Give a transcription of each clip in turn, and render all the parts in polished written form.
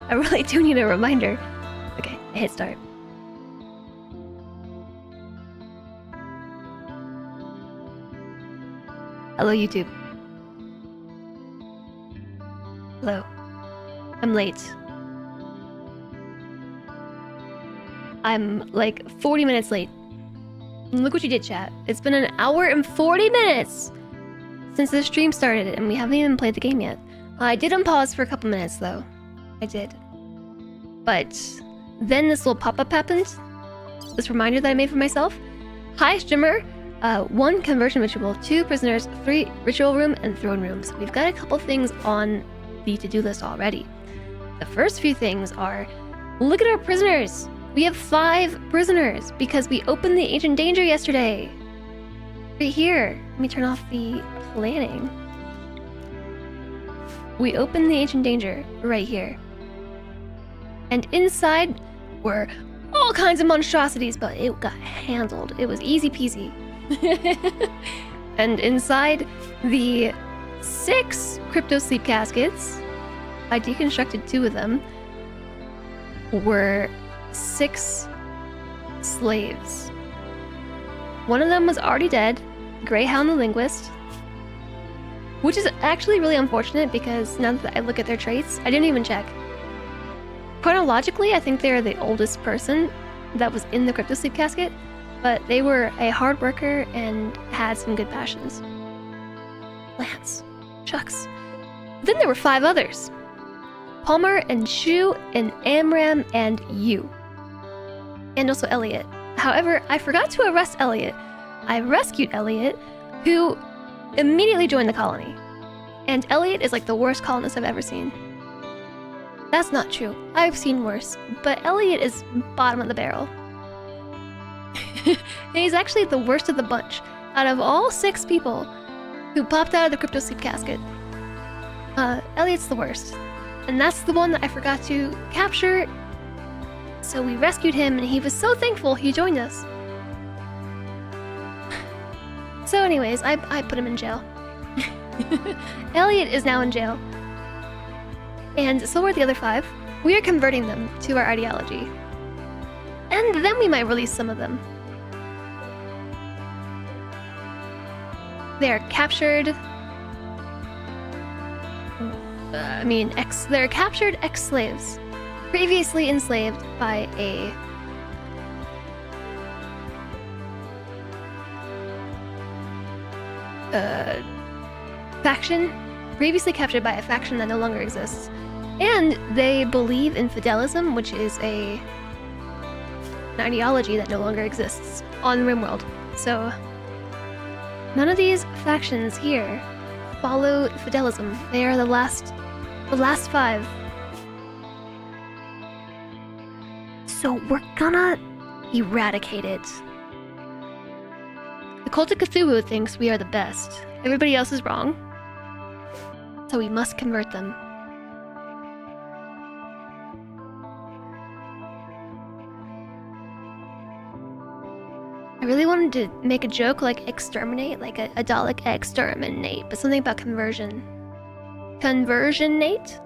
I really do need a reminder. Okay, I hit start. Hello, YouTube. Hello. I'm late. I'm like 40 minutes late. Look what you did, chat. It's been an hour and 40 minutes since the stream started, and we haven't even played the game yet. I did unpause for a couple minutes, though. I did. But then this little pop-up happened. This reminder that I made for myself. Hi, streamer. 1 conversion ritual, 2 prisoners, 3 ritual room, and throne rooms. We've got a couple things on the to-do list already. The first few things are, look at our prisoners. We have 5 prisoners because we opened the Ancient Danger yesterday. Right here. Let me turn off the planning. We opened the Ancient Danger right here. And inside were all kinds of monstrosities, but it got handled. It was easy peasy. And inside the 6 crypto sleep caskets, I deconstructed 2 of them, were 6 slaves. One of them was already dead, Greyhound the Linguist, which is actually really unfortunate because now that I look at their traits, I didn't even check. Chronologically, I think they're the oldest person that was in the crypto sleep casket, but they were a hard worker and had some good passions. Lance. Shucks. Then there were 5 others. Palmer and Shu and Amram and you. And also Elliot. However, I forgot to arrest Elliot. I rescued Elliot, who immediately joined the colony. And Elliot is like the worst colonist I've ever seen. That's not true. I've seen worse, but Elliot is bottom of the barrel. And he's actually the worst of the bunch. Out of all 6 people who popped out of the crypto sleep casket, Elliot's the worst. And that's the one that I forgot to capture. So we rescued him, and he was so thankful he joined us. So anyways, I put him in jail. Elliot is now in jail. And so are the other 5. We are converting them to our ideology. And then we might release some of them. They are captured... they're captured ex-slaves. Previously enslaved by a... faction? Previously captured by a faction that no longer exists. And they believe in fidelism, which is an ideology that no longer exists on RimWorld. So none of these factions here follow fidelism. They are the last 5. So we're gonna eradicate it. The Cult of Cthulhu thinks we are the best. Everybody else is wrong. So we must convert them. I really wanted to make a joke like exterminate, like a Dalek exterminate, but something about conversion. Conversionate?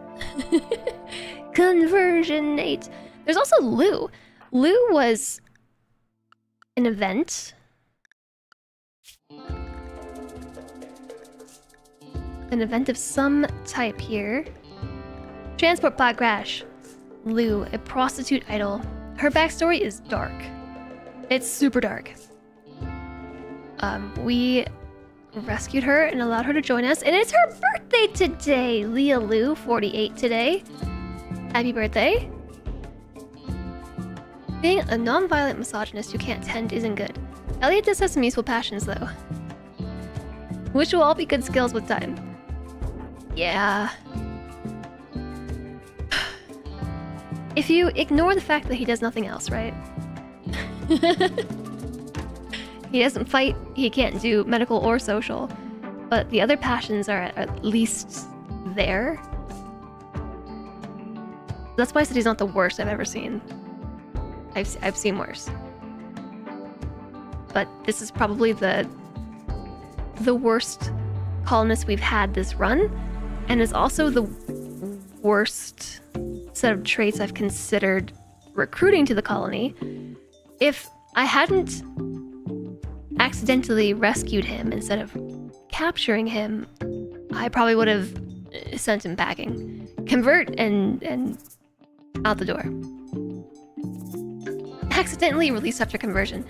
Conversionate. There's also Lou. Lou was an event. An event of some type here. Transport pod crash. Lou, a prostitute idol. Her backstory is dark. It's super dark. We rescued her and allowed her to join us, and it's her birthday today! Leah Lou, 48 today. Happy birthday. Being a non-violent misogynist who can't tend isn't good. Elliot does have some useful passions, though. Which will all be good skills with time. Yeah. If you ignore the fact that he does nothing else, right? He doesn't fight, he can't do medical or social, but the other passions are at least there. That's why I said he's not the worst I've ever seen. I've seen worse. But this is probably the worst colonist we've had this run, and is also the worst set of traits I've considered recruiting to the colony. If I hadn't accidentally rescued him instead of capturing him, I probably would have sent him packing. Convert and out the door. Accidentally released after conversion.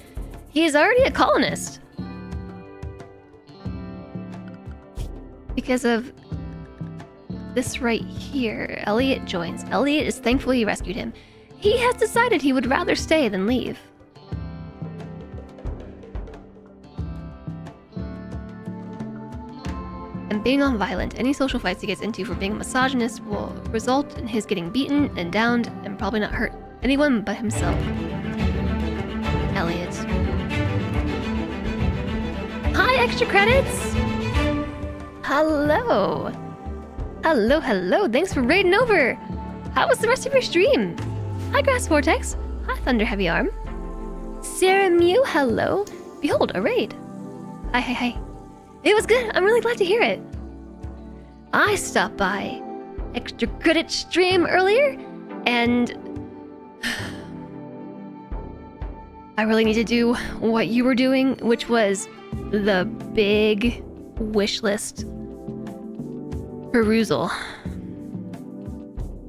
He is already a colonist. Because of this right here. Elliot joins. Elliot is thankful you rescued him. He has decided he would rather stay than leave. And being nonviolent, any social fights he gets into for being a misogynist will result in his getting beaten and downed and probably not hurt anyone but himself. Elliot. Hi, extra credits! Hello! Hello, hello, thanks for raiding over! How was the rest of your stream? Hi, Grass Vortex. Hi, Thunder Heavy Arm. Sarah Mew, hello. Behold, a raid. Hi, hi, hi. It was good. I'm really glad to hear it. I stopped by extra credit stream earlier, and I really need to do what you were doing, which was the big wish list perusal.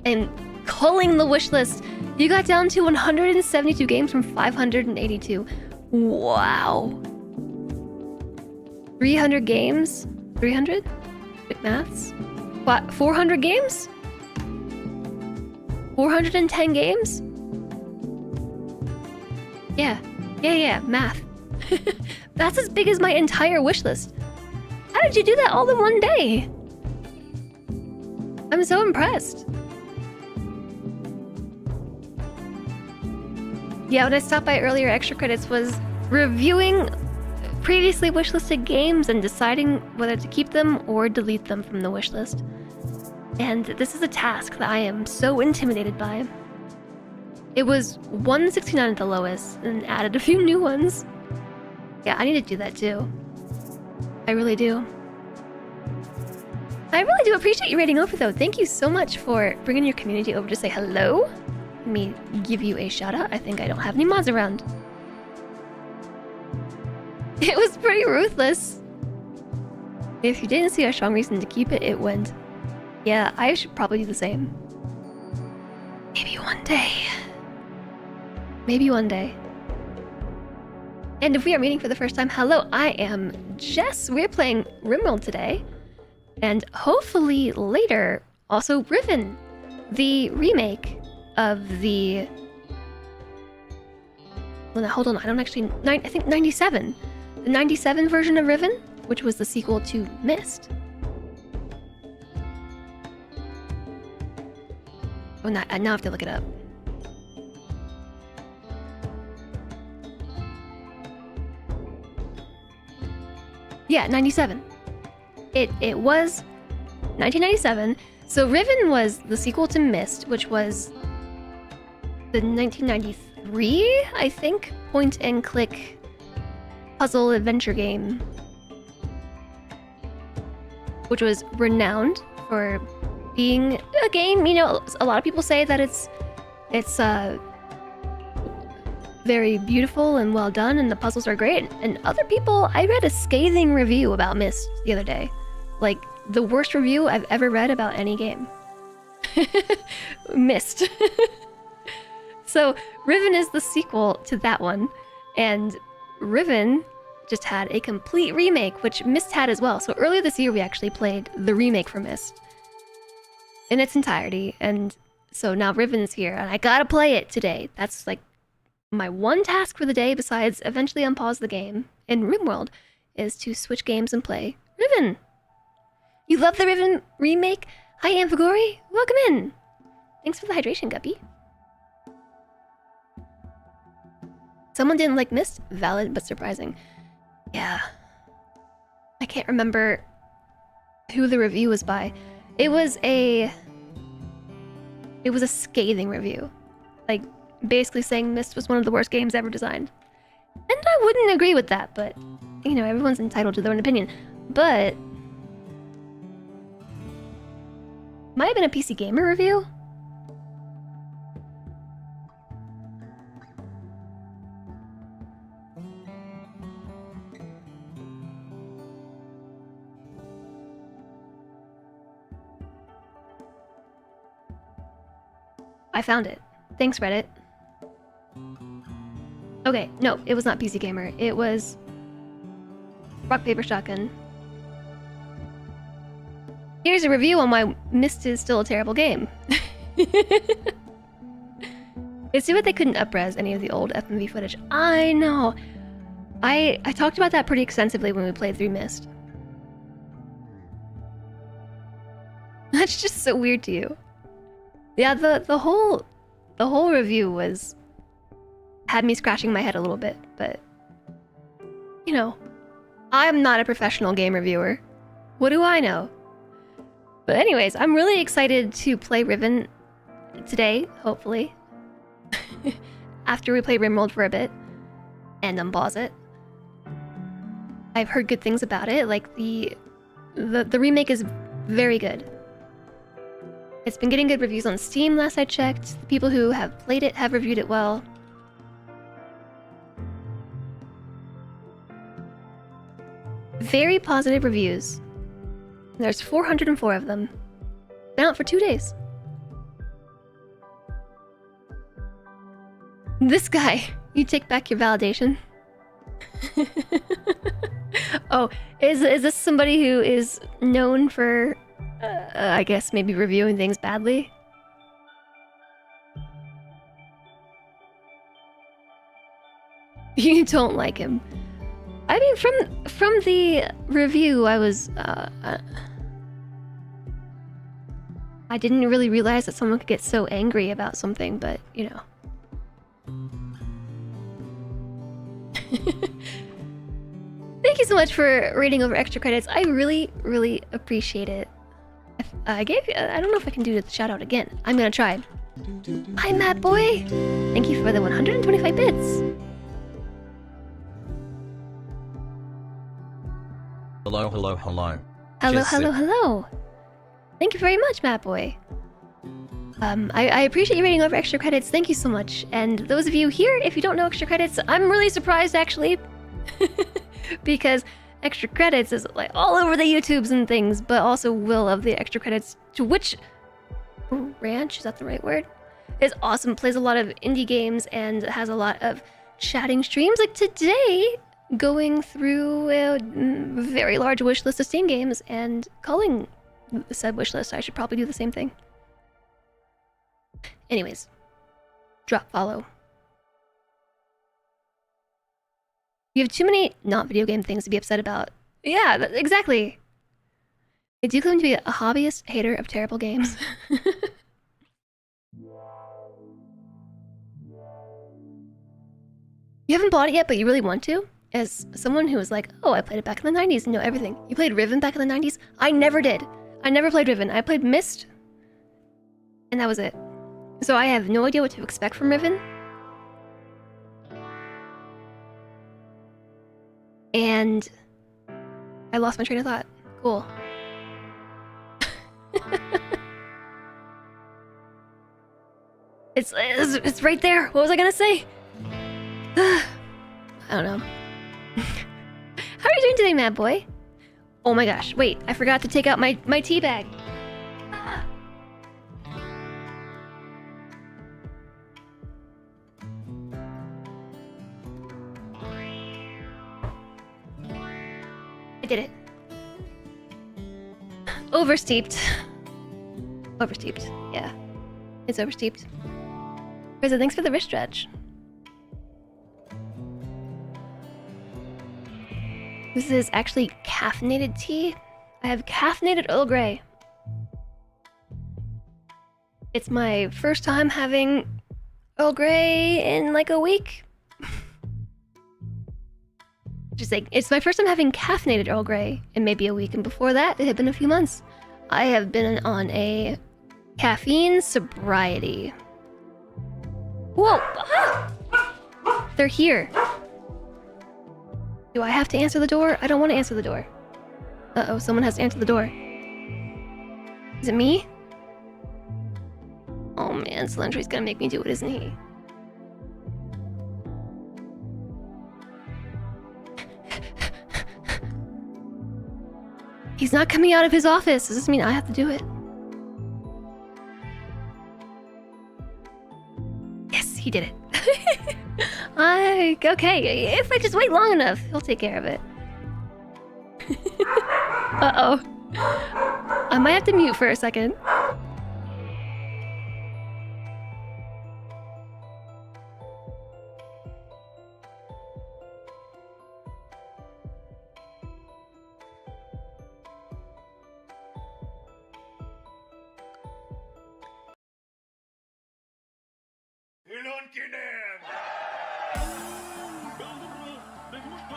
And culling the wish list, you got down to 172 games from 582. Wow. 300 games? 300? Quick maths. What, 400 games? 410 games? Yeah, math. That's as big as my entire wish list. How did you do that all in one day? I'm so impressed. Yeah, when I stopped by earlier, extra credits was reviewing previously wishlisted games and deciding whether to keep them or delete them from the wishlist. And this is a task that I am so intimidated by. It was 169 at the lowest and added a few new ones. Yeah, I need to do that too. I really do. I really do appreciate you raiding over though. Thank you so much for bringing your community over to say hello. Let me give you a shout out. I think I don't have any mods around. It was pretty ruthless. If you didn't see a strong reason to keep it, it went. Yeah, I should probably do the same. Maybe one day. Maybe one day. And if we are meeting for the first time, hello, I am Jess. We're playing RimWorld today. And hopefully later, also Riven, the remake of the... Well, hold on, I don't actually... I think 97. The 97 version of Riven, which was the sequel to Myst. Oh, now I have to look it up. Yeah, 97. It was 1997. So Riven was the sequel to Myst, which was the 1993, I think, point and click puzzle adventure game, which was renowned for being a game. You know, a lot of people say that it's very beautiful and well done, and the puzzles are great. And other people, I read a scathing review about Myst the other day, like the worst review I've ever read about any game. Myst. So Riven is the sequel to that one, and Riven just had a complete remake, which Myst had as well. So earlier this year, we actually played the remake for Myst in its entirety, and so now Riven's here, and I gotta play it today. That's like my one task for the day, besides eventually unpause the game in RimWorld, is to switch games and play Riven. You love the Riven remake? Hi, Amphagori. Welcome in. Thanks for the hydration, Guppy. Someone didn't like Myst? Valid, but surprising. Yeah. I can't remember who the review was by. It was a scathing review. Like, basically saying Myst was one of the worst games ever designed. And I wouldn't agree with that, but, you know, everyone's entitled to their own opinion. But might have been a PC Gamer review. I found it. Thanks, Reddit. Okay, no, it was not PC Gamer. It was Rock Paper Shotgun. Here's a review on why Myst is still a terrible game. It's too bad they couldn't up-res any of the old FMV footage. I know. I talked about that pretty extensively when we played through Myst. That's just so weird to you. Yeah, the whole review had me scratching my head a little bit, but you know, I'm not a professional game reviewer. What do I know? But anyways, I'm really excited to play Riven today, hopefully. After we play RimWorld for a bit and unpause it. I've heard good things about it, like the remake is very good. It's been getting good reviews on Steam last I checked. The people who have played it have reviewed it well. Very positive reviews. There's 404 of them. Been out for 2 days. This guy, you take back your validation. Oh, is this somebody who is known for, I guess, maybe reviewing things badly? You don't like him. I mean, from the review, I was, I didn't really realize that someone could get so angry about something, but, you know. Thank you so much for reading over extra credits. I really, really appreciate it. I don't know if I can do the shout out again. I'm gonna try. Hi, Matt Boy. Thank you for the 125 bits. Hello, hello, hello. Hello, Just hello, hello. Thank you very much, Matt Boy. I appreciate you reading over extra credits. Thank you so much. And those of you here, if you don't know extra credits, I'm really surprised actually. Because extra credits is like all over the YouTubes and things, but also will of the extra credits, to which branch, is that the right word? Is awesome, plays a lot of indie games and has a lot of chatting streams like today, going through a very large wish list of Steam games and calling said wish list. I should probably do the same thing. Anyways, drop follow. You have too many not video game things to be upset about. Yeah, exactly. I do claim to be a hobbyist hater of terrible games. You haven't bought it yet, but you really want to? As someone who was like, oh, I played it back in the 90s and know everything. You played Riven back in the 90s? I never did. I never played Riven. I played Myst, and that was it. So I have no idea what to expect from Riven. And I lost my train of thought. Cool. It's right there. What was I gonna say? I don't know. How are you doing today, Mad Boy? Oh my gosh, wait, I forgot to take out my tea bag. I did it. Oversteeped. Oversteeped, yeah. It's oversteeped. Reza, thanks for the wrist stretch. This is actually caffeinated tea. I have caffeinated Earl Grey. It's my first time having Earl Grey in like a week. Just like, it's my first time having caffeinated Earl Grey in maybe a week, and before that, it had been a few months. I have been on a caffeine sobriety. Whoa! Ah! They're here. Do I have to answer the door? I don't want to answer the door. Uh-oh, someone has to answer the door. Is it me? Oh man, Slentry's gonna make me do it, isn't he? He's not coming out of his office. Does this mean I have to do it? he did it. Okay, if I just wait long enough, he'll take care of it. Uh-oh. I might have to mute for a second.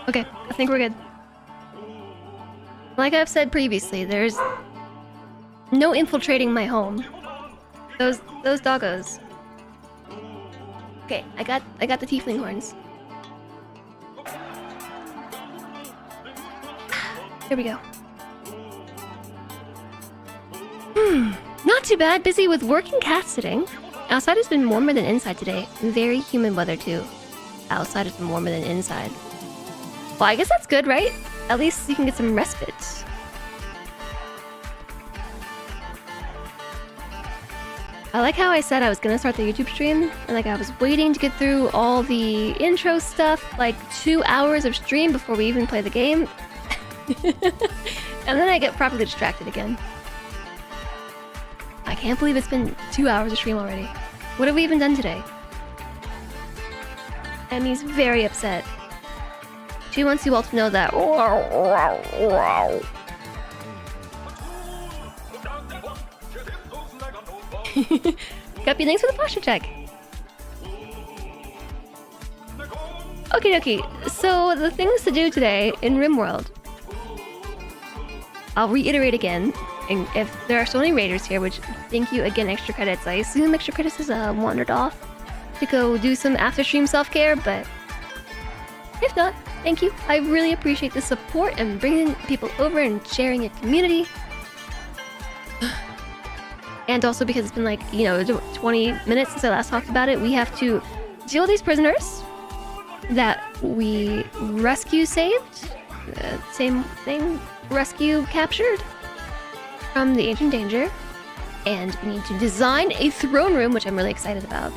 Okay, I think we're good. Like I've said previously, there's no infiltrating my home. Those doggos. Okay, I got the tiefling horns. Here we go. Not too bad. Busy with work and cat sitting. Outside has been warmer than inside today. Very humid weather too. Outside has been warmer than inside. Well, I guess that's good, right? At least you can get some respite. I like how I said I was gonna start the YouTube stream, and like I was waiting to get through all the intro stuff, like 2 hours of stream before we even play the game. And then I get properly distracted again. I can't believe it's been 2 hours of stream already. What have we even done today? Emmy's very upset. She wants you all to know that. Guppy, thanks for the posture check. Okie dokie. So the things to do today in RimWorld. I'll reiterate again. And if there are so many raiders here, which thank you again, extra credits. I assume extra credits has wandered off to go do some after stream self-care, but if not, thank you. I really appreciate the support and bringing people over and sharing a community. And also because it's been like, 20 minutes since I last talked about it, we have to deal with these prisoners that we saved. Same thing, rescue captured from the ancient danger. And we need to design a throne room, which I'm really excited about.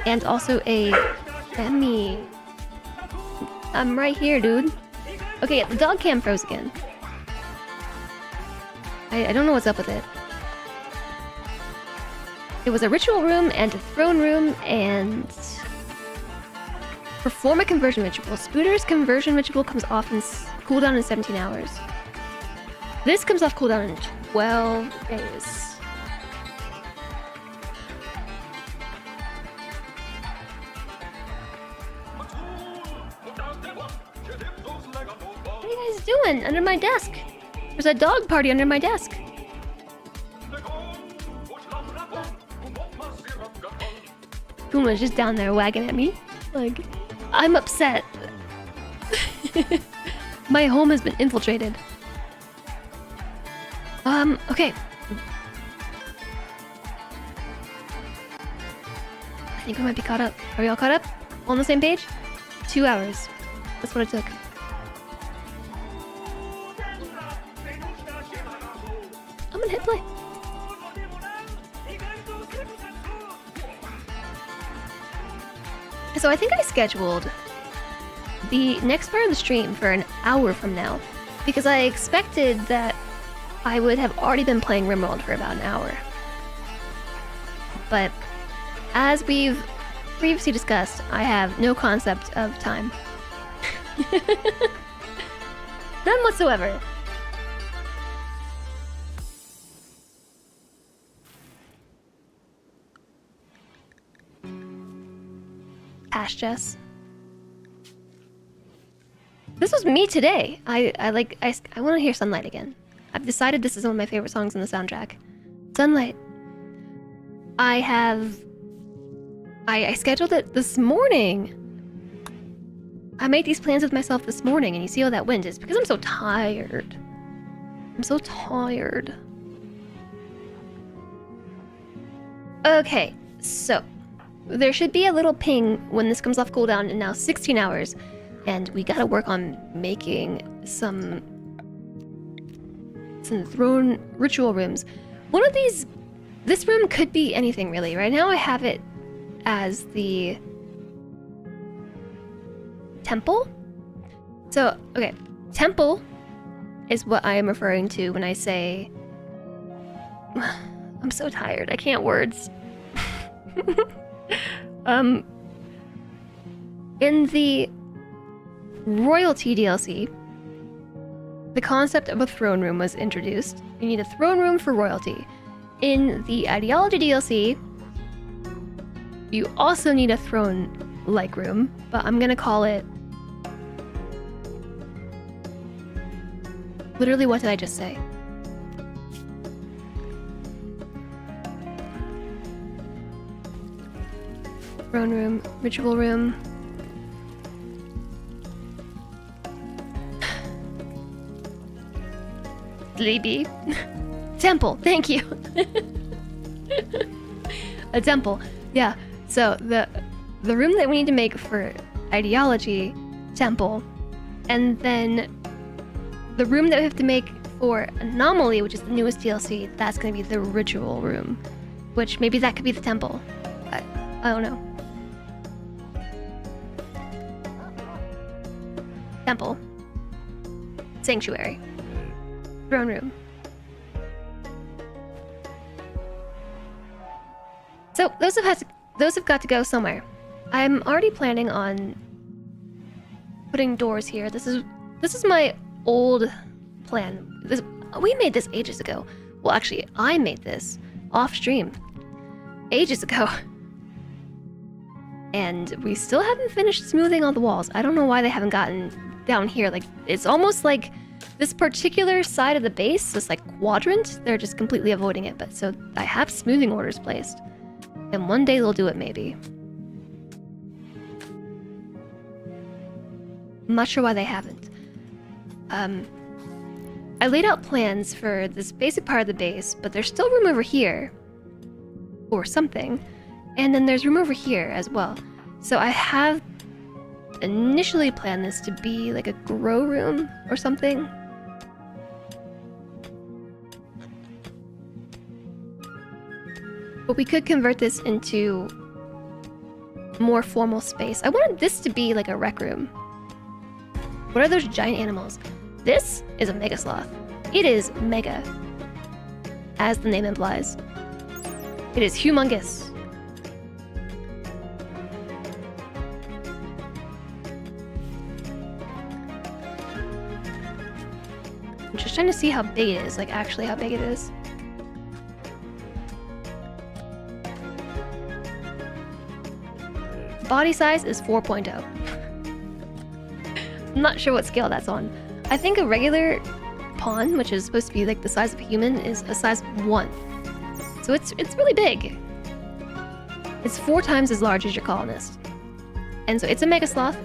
And also a Emmy. I'm right here, dude. Okay, the dog cam froze again. I don't know what's up with it. It was a ritual room and a throne room and... Perform a conversion ritual. Spooter's conversion ritual comes off in cooldown in 17 hours. This comes off cooldown in 12 days. What are you guys doing under my desk? There's a dog party under my desk. Puma's just down there wagging at me. Like, I'm upset. My home has been infiltrated. Okay. I think we might be caught up. Are we all caught up? All on the same page? 2 hours. That's what it took. I'm gonna hit play. So I think I scheduled the next part of the stream for an hour from now because I expected that I would have already been playing RimWorld for about an hour. But as we've previously discussed, I have no concept of time. None whatsoever. Woahhjess. This was me today. I want to hear Sunlight again. I've decided this is one of my favorite songs in the soundtrack. Sunlight. I scheduled it this morning. I made these plans with myself this morning, and you see how that went. It's because I'm so tired. I'm so tired. Okay, so there should be a little ping when this comes off cooldown in now 16 hours, and we gotta work on making some throne ritual rooms. One of these, this room could be anything really. Right now I have it as the temple. So, okay, temple is what I am referring to when I say... I'm so tired, I can't words. In the royalty DLC, the concept of a throne room was introduced. You need a throne room for royalty. In the ideology DLC, you also need a throne-like room, but I'm gonna call it... Literally, what did I just say? Throne room, ritual room. Libby. Temple, thank you. A temple. Yeah. So the room that we need to make for ideology, temple, and then the room that we have to make for anomaly, which is the newest DLC, that's gonna be the ritual room, which maybe that could be the temple. I don't know. Temple. Sanctuary. Throne room. So those have got to go somewhere. I'm already planning on putting doors here. This is my old plan. We made this ages ago. Well, actually, I made this off stream ages ago. And we still haven't finished smoothing all the walls. I don't know why they haven't gotten down here. Like, it's almost like this particular side of the base, this like quadrant, they're just completely avoiding it. But so I have smoothing orders placed. And one day they'll do it, maybe. I'm not sure why they haven't. I laid out plans for this basic part of the base, but there's still room over here. Or something. And then there's room over here as well. So I have initially planned this to be like a grow room or something. But we could convert this into more formal space. I wanted this to be like a rec room. What are those giant animals? This is a mega sloth. It is mega, as the name implies. It is humongous. I'm just trying to see how big it is, like actually how big it is. Body size is 4.0. I'm not sure what scale that's on. I think a regular pawn, which is supposed to be like the size of a human, is a size 1. So it's really big. It's 4 times as large as your colonist. And so it's a mega sloth.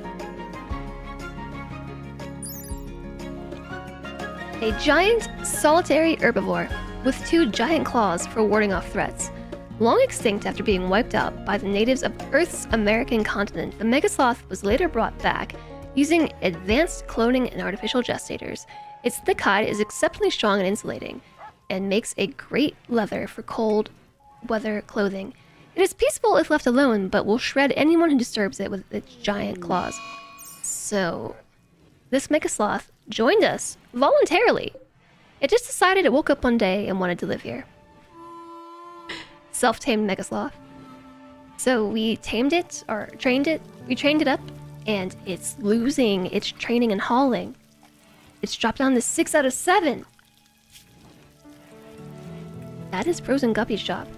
A giant solitary herbivore with 2 giant claws for warding off threats. Long extinct after being wiped out by the natives of Earth's American continent, the megasloth was later brought back using advanced cloning and artificial gestators. Its thick hide is exceptionally strong and insulating, and makes a great leather for cold weather clothing. It is peaceful if left alone, but will shred anyone who disturbs it with its giant claws. So, this megasloth joined us voluntarily. It just decided it woke up one day and wanted to live here. Self-tamed megasloth. So we tamed it, or trained it, we trained it up, and it's losing its training and hauling. It's dropped down to 6 out of 7. That is Frozen Guppy's job.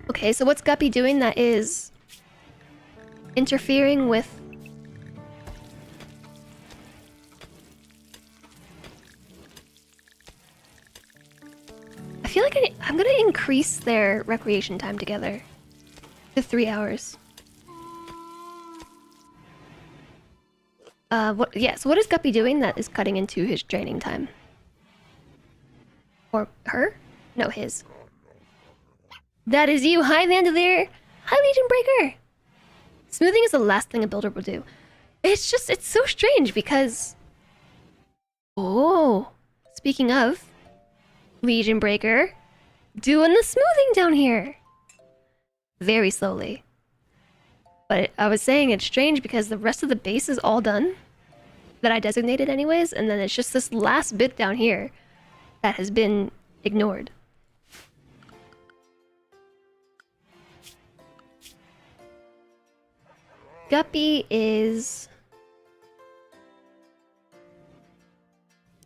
Okay, so what's Guppy doing that is interfering with... I feel like I'm gonna increase their recreation time together to 3 hours. So what is Guppy doing that is cutting into his training time? Or her? No, his. That is you! Hi, Vandalier! Hi, Legion Breaker! Smoothing is the last thing a builder will do. It's so strange because... Oh, speaking of... Legion Breaker, doing the smoothing down here. Very slowly. But I was saying it's strange because the rest of the base is all done. That I designated anyways, and then it's just this last bit down here that has been ignored. Guppy is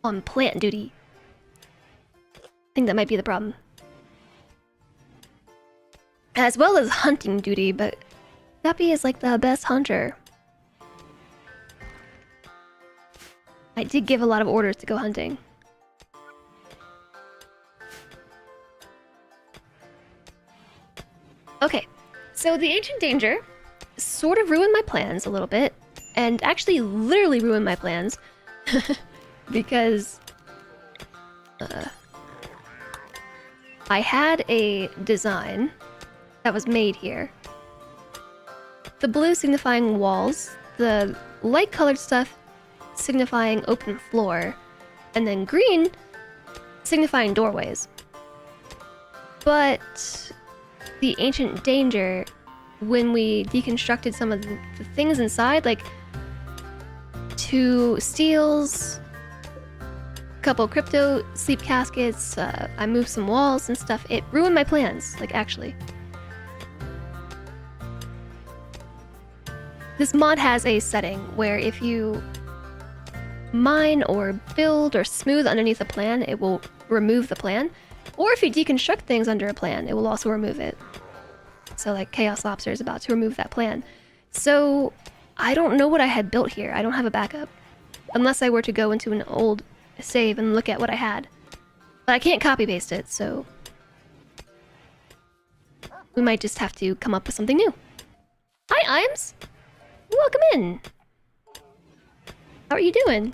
on plant duty. I think that might be the problem. As well as hunting duty, but Guppy is like the best hunter. I did give a lot of orders to go hunting. Okay, so the Ancient Danger sort of ruined my plans a little bit, and actually literally ruined my plans, because I had a design that was made here. The blue signifying walls, the light colored stuff signifying open floor, and then green signifying doorways. But the Ancient Danger, when we deconstructed some of the things inside, like 2 steels, a couple crypto sleep caskets, I moved some walls and stuff, it ruined my plans, like actually. This mod has a setting where if you mine or build or smooth underneath a plan, it will remove the plan. Or if you deconstruct things under a plan, it will also remove it. So like Chaos Lobster is about to remove that plan. So I don't know what I had built here. I don't have a backup. Unless I were to go into an old save and look at what I had. But I can't copy paste it, so we might just have to come up with something new. Hi, Iams! Welcome in! How are you doing?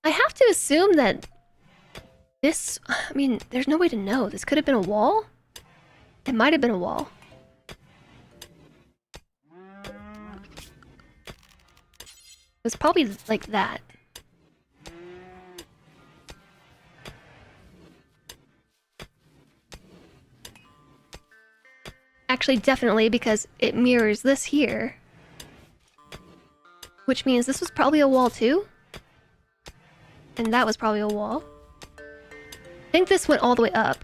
I have to assume that this... I mean, there's no way to know. This could have been a wall? It might have been a wall. It was probably like that. Actually, definitely, because it mirrors this here. Which means this was probably a wall too. And that was probably a wall. I think this went all the way up.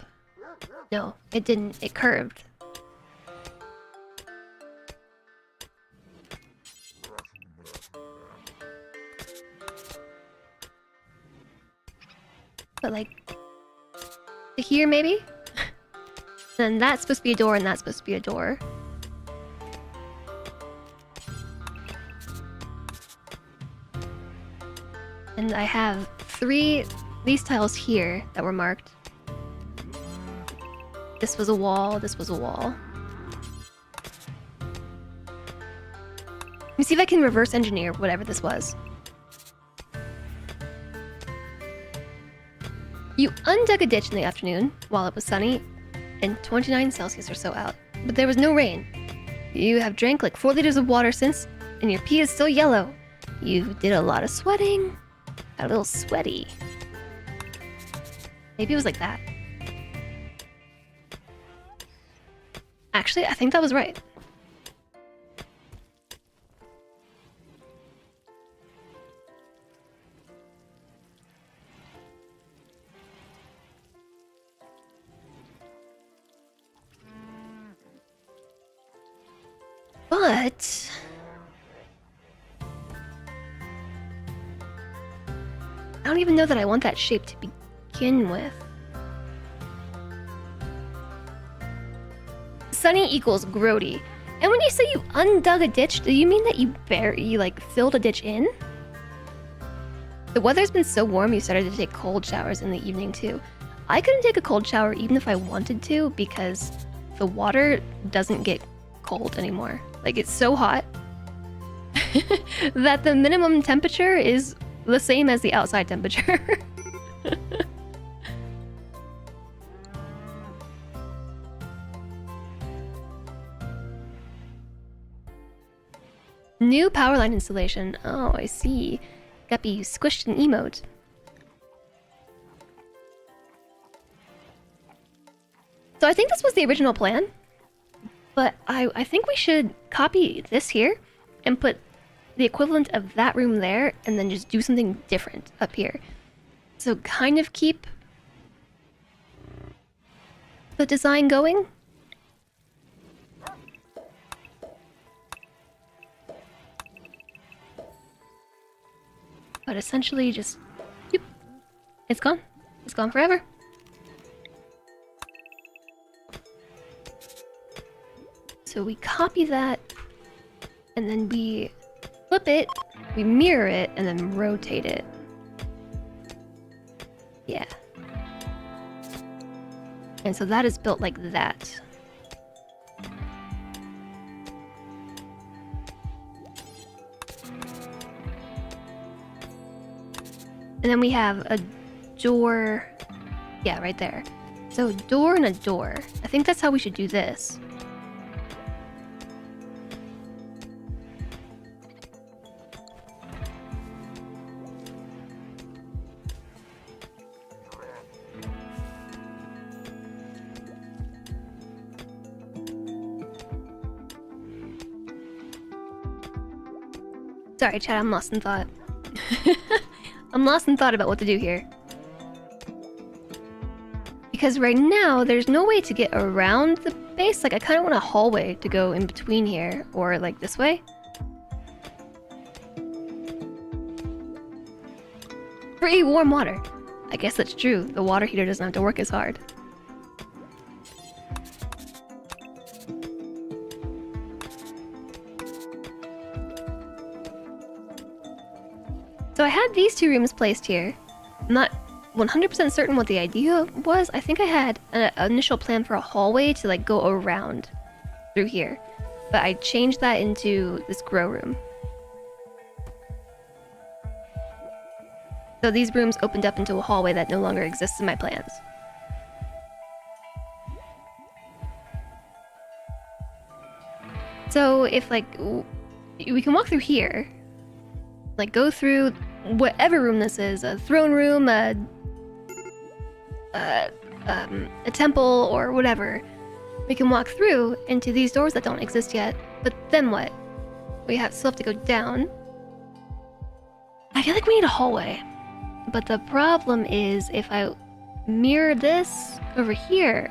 No, it didn't. It curved. But like... to here, maybe? Then that's supposed to be a door, and that's supposed to be a door. And I have 3... these tiles here that were marked. This was a wall, this was a wall. Let me see if I can reverse engineer whatever this was. You undug a ditch in the afternoon while it was sunny and 29 Celsius or so out, but there was no rain. You have drank like 4 liters of water since, and your pee is still yellow. You did a lot of sweating. Got a little sweaty. Maybe it was like that. Actually, I think that was right. But... I don't even know that I want that shape to begin with. Sunny equals grody. And when you say you undug a ditch, do you mean that you like filled a ditch in? The weather's been so warm you started to take cold showers in the evening too. I couldn't take a cold shower even if I wanted to because the water doesn't get cold anymore. Like it's so hot that the minimum temperature is the same as the outside temperature. New power line installation. Oh, I see. Guppy, you squished an emote. So I think this was the original plan, but I think we should copy this here and put the equivalent of that room there and then just do something different up here. So kind of keep the design going. But essentially just... Yep, it's gone. It's gone forever. So we copy that, and then we flip it, we mirror it, and then rotate it. Yeah. And so that is built like that. And then we have a door, yeah, right there. So door and a door. I think that's how we should do this. Sorry, chat, I'm lost in thought. I'm lost in thought about what to do here. Because right now, there's no way to get around the base. Like, I kind of want a hallway to go in between here, or like this way. Free warm water. I guess that's true. The water heater doesn't have to work as hard. So I had these two rooms placed here. I'm not 100% certain what the idea was. I think I had an initial plan for a hallway to like go around through here. But I changed that into this grow room. So these rooms opened up into a hallway that no longer exists in my plans. So if like, we can walk through here. Like go through whatever room this is, a throne room, a temple, or whatever. We can walk through into these doors that don't exist yet. But then what? We still have to go down. I feel like we need a hallway. But the problem is if I mirror this over here,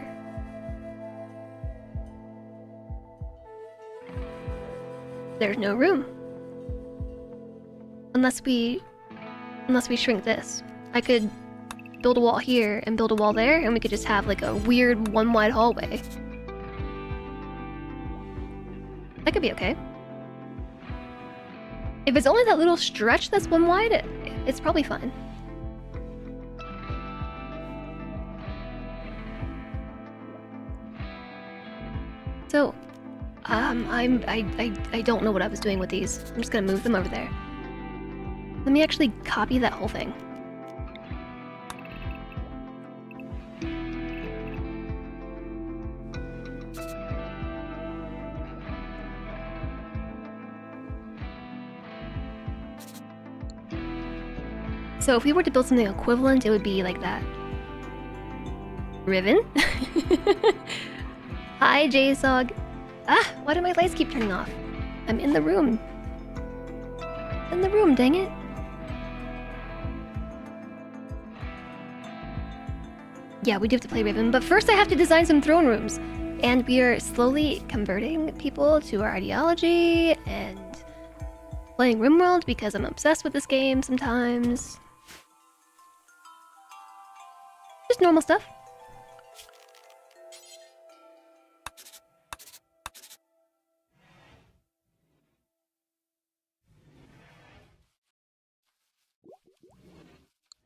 there's no room. Unless we shrink this. I could build a wall here and build a wall there, and we could just have like a weird one wide hallway. That could be okay. If it's only that little stretch that's one wide, it's probably fine. So, I don't know what I was doing with these. I'm just gonna move them over there. Let me actually copy that whole thing. So if we were to build something equivalent, it would be like that. Riven? Hi, JSOG. Ah, why do my lights keep turning off? I'm in the room. In the room, dang it. Yeah, we do have to play Riven, but first I have to design some throne rooms. And we are slowly converting people to our ideology and playing RimWorld because I'm obsessed with this game sometimes. Just normal stuff.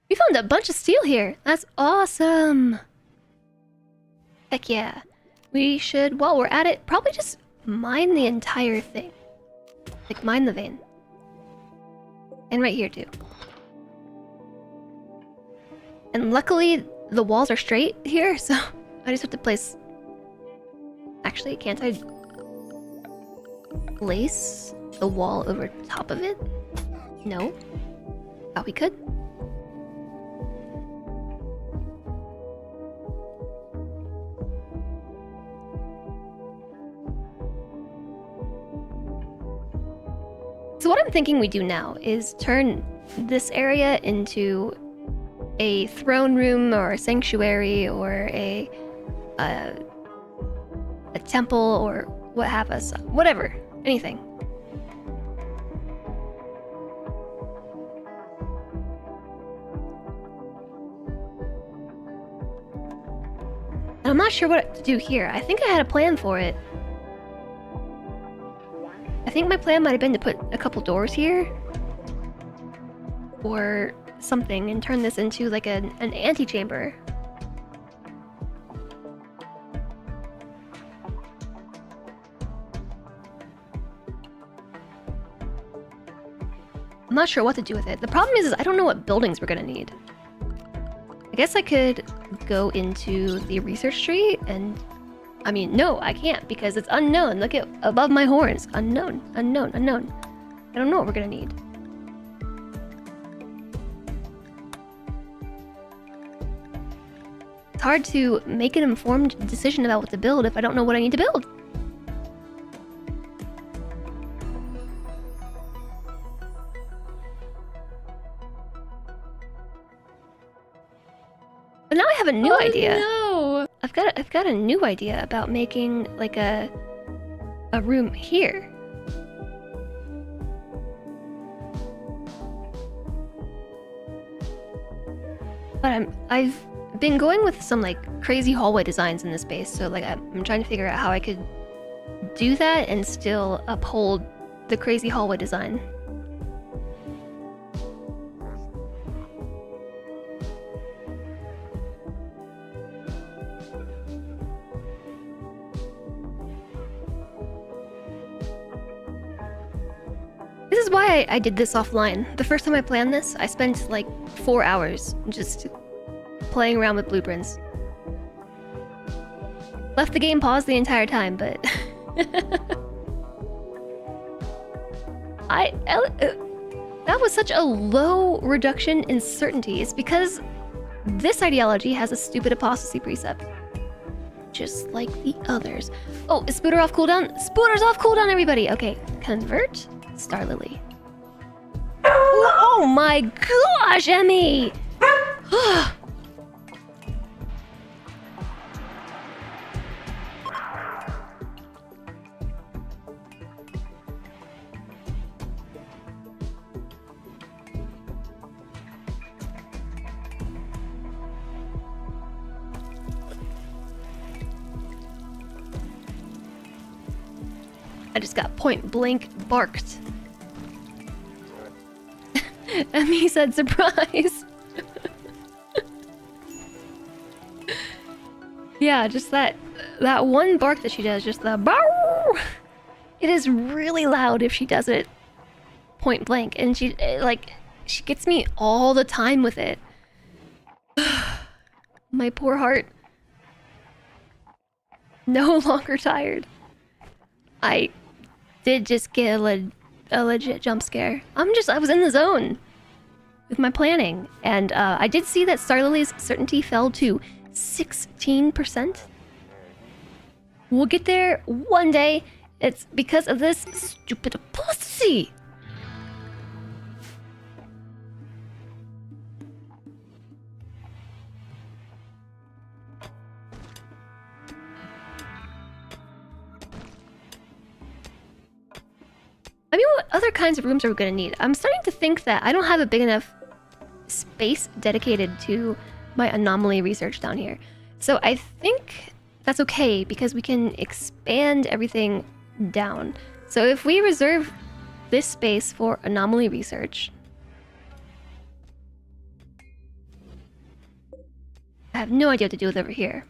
We found a bunch of steel here. That's awesome. Heck yeah. We should, while we're at it, probably just mine the entire thing. Like, mine the vein. And right here, too. And luckily, the walls are straight here, so I just have to place... Actually, can't I place the wall over top of it? No. Thought we could. what I'm thinking we do now is turn this area into a throne room or a sanctuary or a temple or what have us. Whatever. Anything. And I'm not sure what to do here. I think I had a plan for it. I think my plan might have been to put a couple doors here. Or something and turn this into like an antechamber. I'm not sure what to do with it. The problem is I don't know what buildings we're gonna need. I guess I could go into the research tree and... I mean, no, I can't because it's unknown. Look at above my horns. Unknown, unknown, unknown. I don't know what we're gonna need. It's hard to make an informed decision about what to build if I don't know what I need to build. But now I have a new idea. No. I've got a new idea about making like a room here. But I've been going with some like crazy hallway designs in this space, so like I'm trying to figure out how I could do that and still uphold the crazy hallway design. This is why I did this offline. The first time I planned this, I spent like 4 hours just playing around with blueprints. Left the game paused the entire time, but... that was such a low reduction in certainty. It's because this ideology has a stupid apostasy precept. Just like the others. Oh, is Spooter off cooldown? Spooter's off cooldown, everybody! Okay, convert Star Lily. Oh my gosh, Emmy! I just got point blank barked. Emmy said surprise. Yeah, just that one bark that she does, just the bow. It is really loud if she does it point blank, and she gets me all the time with it. My poor heart. No longer tired. I did just get a legit jump scare. I was in the zone with my planning, and I did see that Star Lily's certainty fell to 16%. We'll get there one day. It's because of this stupid apostasy. I mean, what other kinds of rooms are we gonna need? I'm starting to think that I don't have a big enough space dedicated to my anomaly research down here. So I think that's okay because we can expand everything down. So if we reserve this space for anomaly research, I have no idea what to do with over here.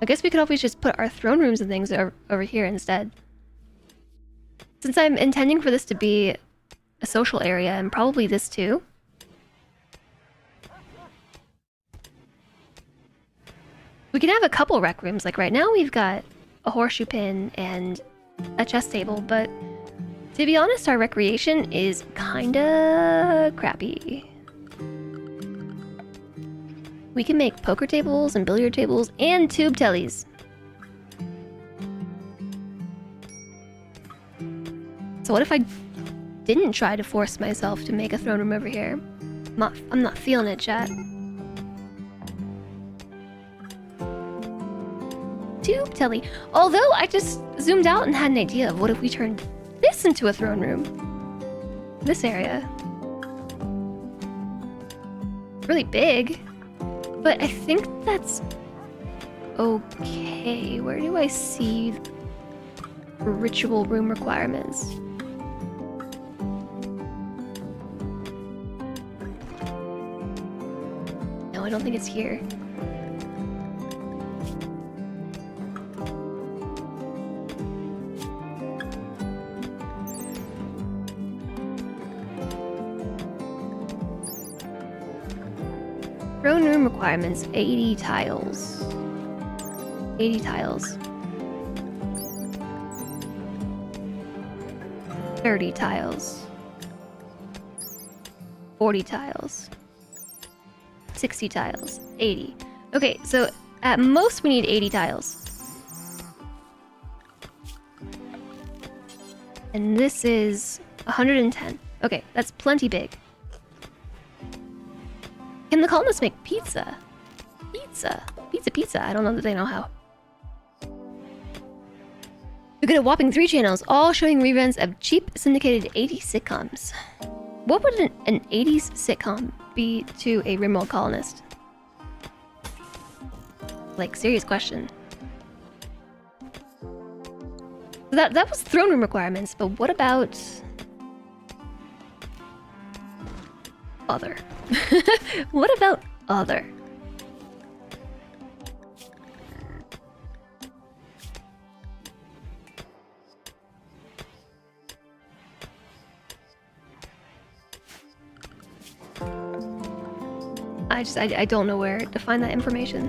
I guess we could always just put our throne rooms and things over here instead. Since I'm intending for this to be a social area, and probably this too. We can have a couple rec rooms. Like right now we've got a horseshoe pin and a chess table, but to be honest, our recreation is kinda crappy. We can make poker tables and billiard tables and tube tellies. So what if I didn't try to force myself to make a throne room over here. I'm not feeling it, chat. Tube telly. Although I just zoomed out and had an idea of what if we turned this into a throne room. This area. Really big. But I think that's okay. Where do I see ritual room requirements? No, I don't think it's here. Throne room requirements, 80 tiles. 80 tiles. 30 tiles. 40 tiles. 60 tiles. 80. Okay, so at most we need 80 tiles. And this is 110. Okay, that's plenty big. Can the colonists make pizza? Pizza. I don't know that they know how. We get a whopping 3 channels, all showing reruns of cheap syndicated 80s sitcoms. What would an 80s sitcom be to a RimWorld colonist? Like, serious question. That was throne room requirements, but what about other? What about other? I don't know where to find that information.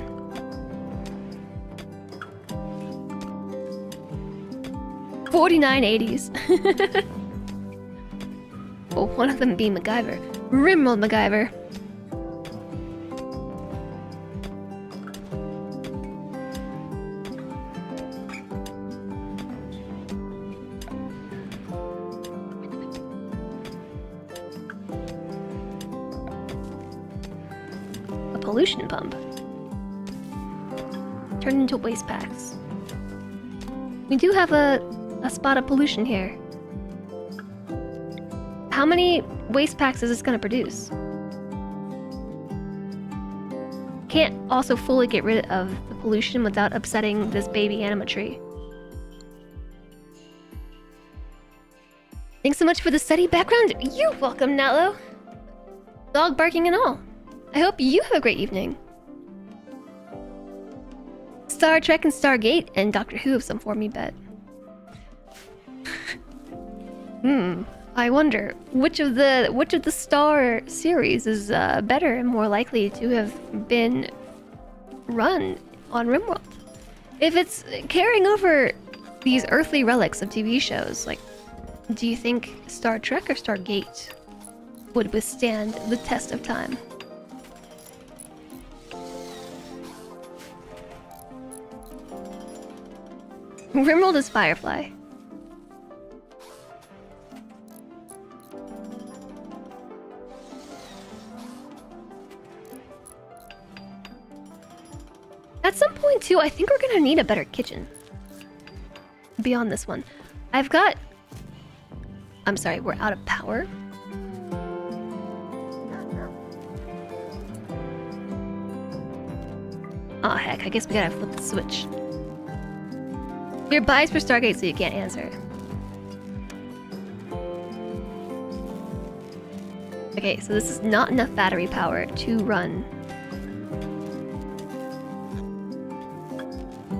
$49.80s. Well, one of them be MacGyver. RimWorld MacGyver. A pollution pump. Turned into waste packs. We do have a spot of pollution here. How many waste packs is this gonna produce? Can't also fully get rid of the pollution without upsetting this baby anima tree. Thanks so much for the steady background. You're welcome, Natlo. Dog barking and all. I hope you have a great evening. Star Trek and Stargate and Doctor Who have some for me, bet. I wonder which of the Star series is better and more likely to have been run on RimWorld. If it's carrying over these earthly relics of TV shows, like, do you think Star Trek or Stargate would withstand the test of time? RimWorld is Firefly. At some point, too, I think we're gonna need a better kitchen. Beyond this one. I'm sorry, we're out of power? Aw, heck, I guess we gotta flip the switch. You're biased for Stargate, so you can't answer. Okay, so this is not enough battery power to run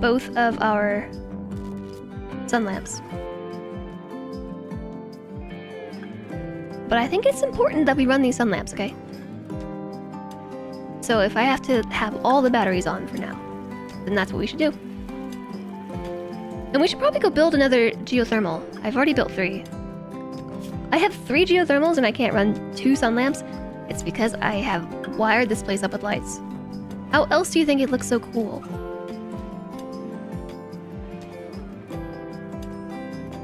both of our sun lamps. But I think it's important that we run these sun lamps, okay? So if I have to have all the batteries on for now, then that's what we should do. And we should probably go build another geothermal. I've already built 3. I have 3 geothermals and I can't run 2 sun lamps. It's because I have wired this place up with lights. How else do you think it looks so cool?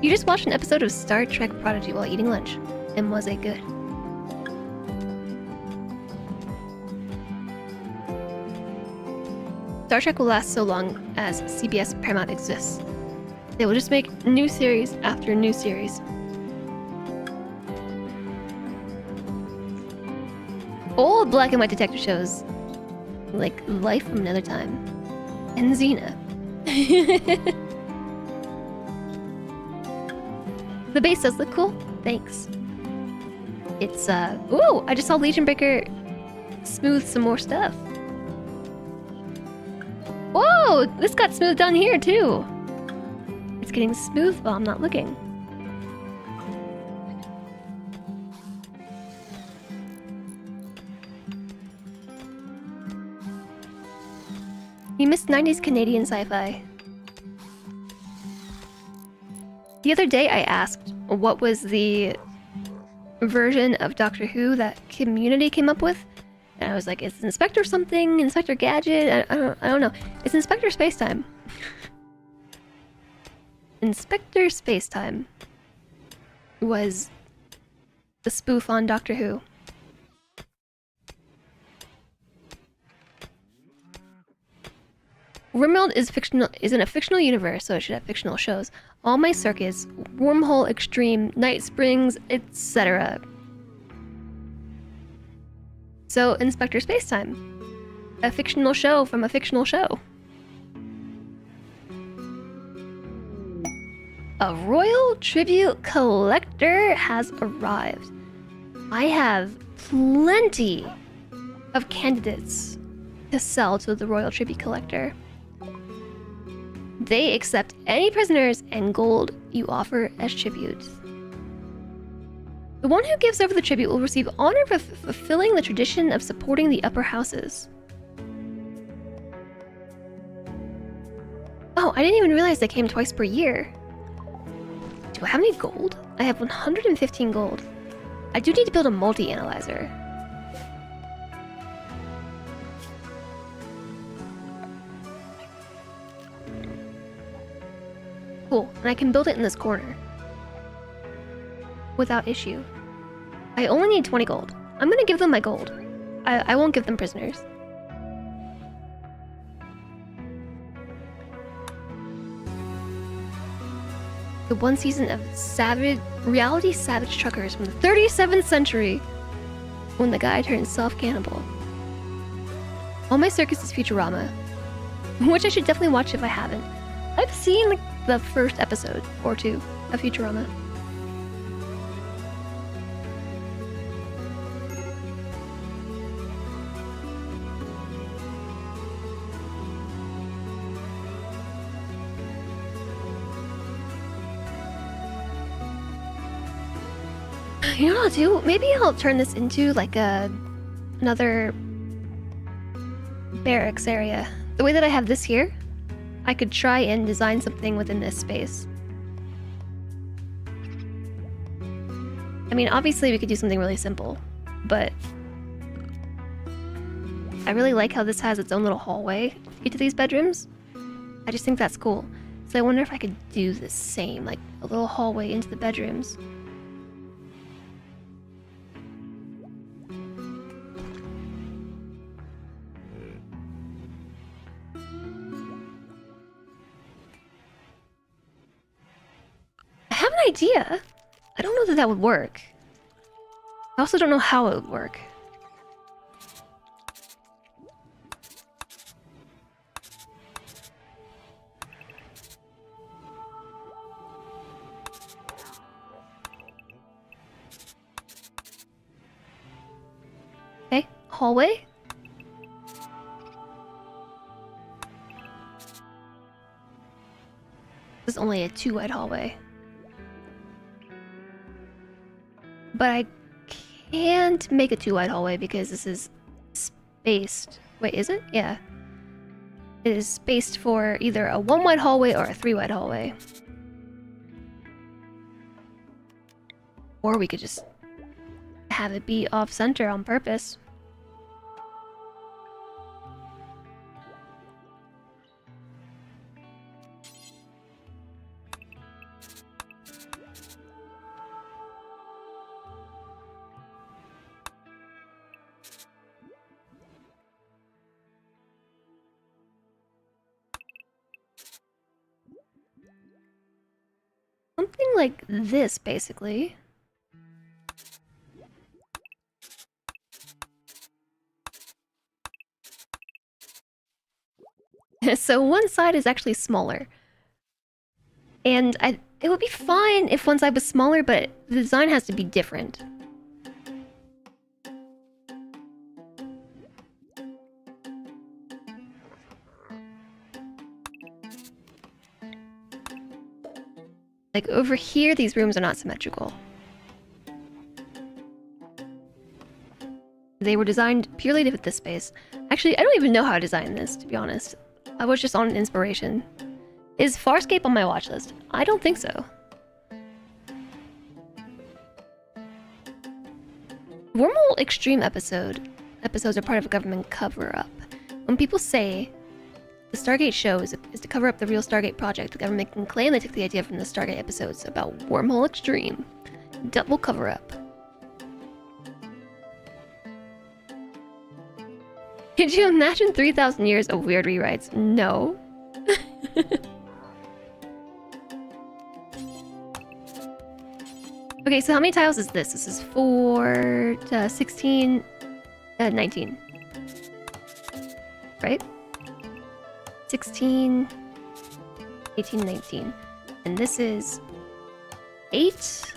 You just watched an episode of Star Trek Prodigy while eating lunch. And was it good? Star Trek will last so long as CBS Paramount exists. They will just make new series after new series. Old black and white detective shows like Life from Another Time and Xena. The base does look cool. Thanks. It's ooh, I just saw Legion Breaker smooth some more stuff. Whoa, this got smooth down here too. It's getting smooth while I'm not looking. You missed 90s Canadian sci-fi. The other day I asked what was the version of Doctor Who that Community came up with, and I was like, it's Inspector something, Inspector Gadget, I don't know. It's Inspector Spacetime. Inspector Spacetime was the spoof on Doctor Who. RimWorld is in a fictional universe, so it should have fictional shows. All My Circus, Wormhole Extreme, Night Springs, etc. So, Inspector Spacetime. A fictional show from a fictional show. A royal tribute collector has arrived. I have plenty of candidates to sell to the royal tribute collector. They accept any prisoners and gold you offer as tribute. The one who gives over the tribute will receive honor for fulfilling the tradition of supporting the upper houses. Oh, I didn't even realize they came twice per year. Do I have any gold? I have 115 gold. I do need to build a multi-analyzer. Cool, and I can build it in this corner. Without issue. I only need 20 gold. I'm gonna give them my gold. I won't give them prisoners. The one season of reality savage truckers from the 37th century, when the guy turned self-cannibal. All My Circus is Futurama, which I should definitely watch if I haven't. I've seen like the first episode or two of Futurama. You know what I'll do? Maybe I'll turn this into like another barracks area. The way that I have this here, I could try and design something within this space. I mean, obviously we could do something really simple, but I really like how this has its own little hallway to get to these bedrooms. I just think that's cool. So I wonder if I could do the same, like a little hallway into the bedrooms. I have an idea. I don't know that that would work. I also don't know how it would work. Okay, hallway. This is only a 2-wide hallway. But I can't make a 2-wide hallway because this is spaced. Wait, is it? Yeah. It is spaced for either a 1-wide hallway or a 3-wide hallway. Or we could just have it be off-center on purpose. like this, basically. So one side is actually smaller. And it would be fine if one side was smaller, but the design has to be different. Like over here, these rooms are not symmetrical. They were designed purely to fit this space. Actually, I don't even know how to design this, to be honest. I was just on an inspiration. Is Farscape on my watch list? I don't think so. RimWorld Extreme episodes are part of a government cover-up. When people say the Stargate show is to cover up the real Stargate project, the government can claim they took the idea from the Stargate episodes about Wormhole Extreme. Double cover-up. Could you imagine 3,000 years of weird rewrites? No. Okay, so how many tiles is this? This is 4, 16, 19. Right? 16, 18, 19. And this is 8,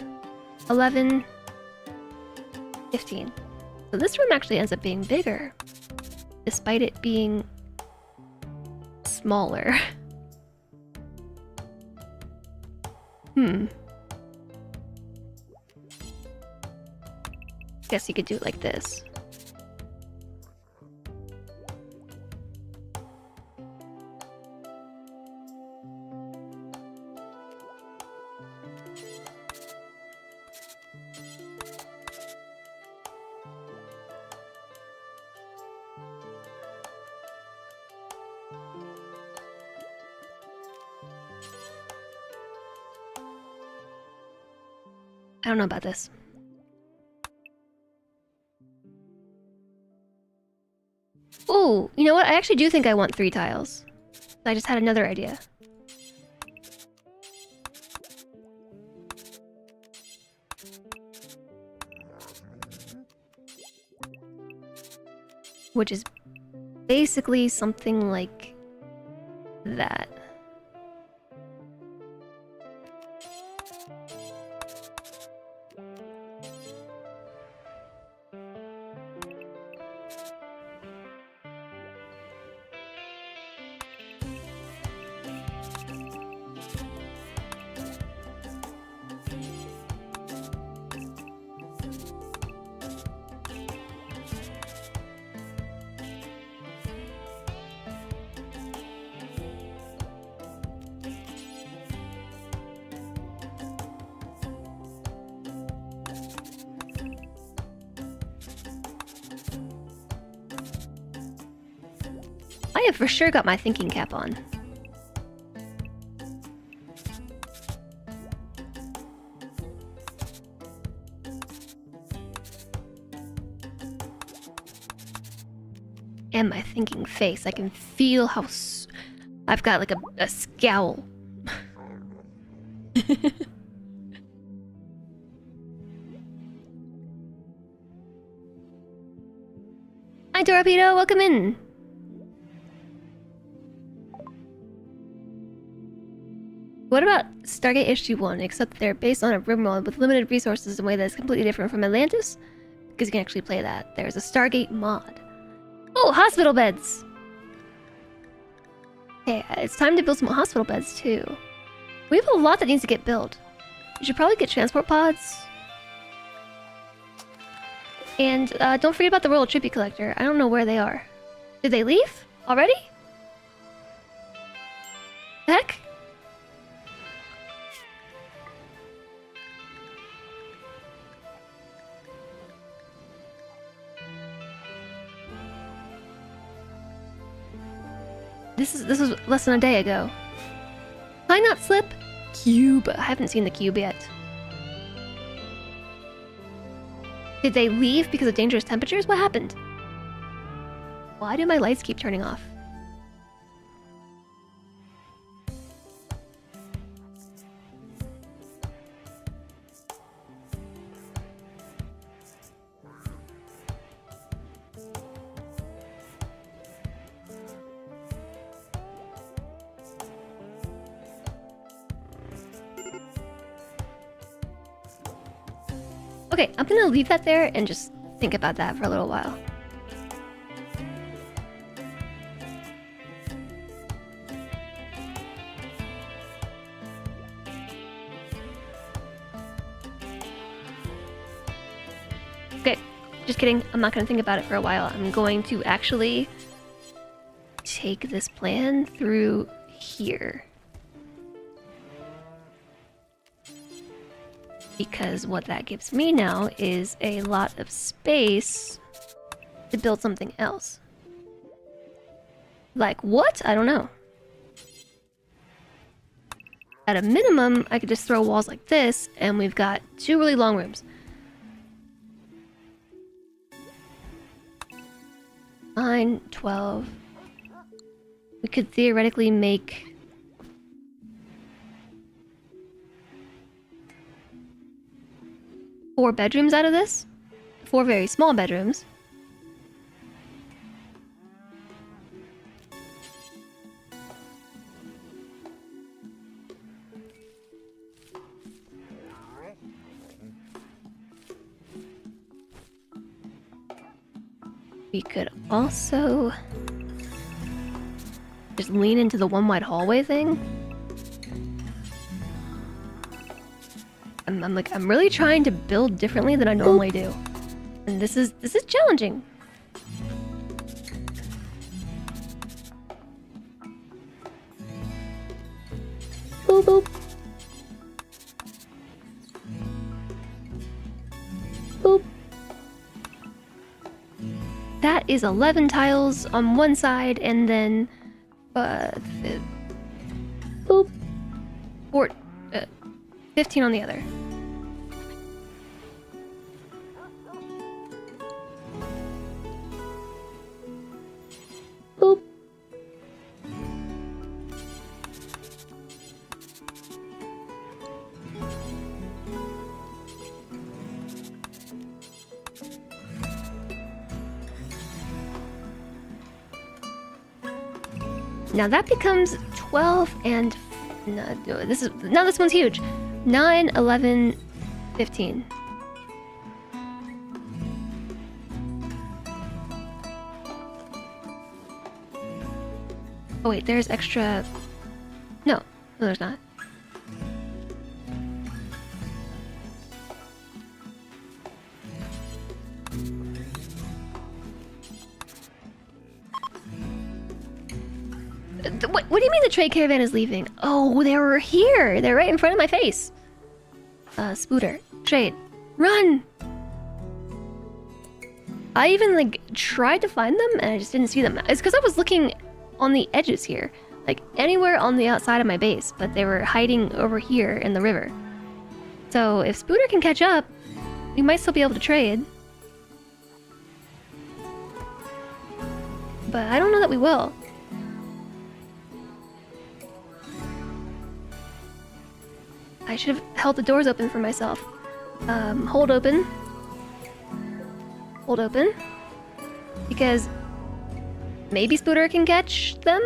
11, 15. So this room actually ends up being bigger, despite it being smaller. Guess you could do it like this. I don't know about this. Ooh, you know what? I actually do think I want 3 tiles. I just had another idea. Which is basically something like that. I have for sure got my thinking cap on. And my thinking face. I can feel how I've got like a scowl. Hi Torpedo, welcome in. What about Stargate SG-1, except they're based on a RimWorld with limited resources in a way that's completely different from Atlantis? Because you can actually play that. There's a Stargate mod. Oh, hospital beds! Okay, it's time to build some hospital beds, too. We have a lot that needs to get built. We should probably get transport pods. And don't forget about the Royal Tribute Collector. I don't know where they are. Did they leave? Already? Heck? This was less than a day ago. Hi, not slip. Cube. I haven't seen the cube yet. Did they leave because of dangerous temperatures? What happened? Why do my lights keep turning off? Okay, I'm gonna leave that there and just think about that for a little while. Okay, just kidding. I'm not gonna think about it for a while. I'm going to actually take this plan through here. Because what that gives me now is a lot of space to build something else. Like what? I don't know. At a minimum, I could just throw walls like this, and we've got 2 really long rooms. 9, 12. We could theoretically make 4 bedrooms out of this. 4 very small bedrooms. We could also just lean into the one wide hallway thing. I'm really trying to build differently than I normally do. And this is challenging. Boop boop. Boop. That is 11 tiles on one side, and then boop. 15 on the other. Boop. Now that becomes 12 and no, this one's huge. 9, 11, 15. Oh wait, there's extra... No, there's not. What do you mean the trade caravan is leaving? Oh, they were here! They're right in front of my face! Spooter. Trade. Run! I even, like, tried to find them, and I just didn't see them. It's because I was looking on the edges here. Like, anywhere on the outside of my base, but they were hiding over here in the river. So, if Spooter can catch up, we might still be able to trade. But I don't know that we will. I should have held the doors open for myself. Hold open. Hold open. Because maybe Spooter can catch them?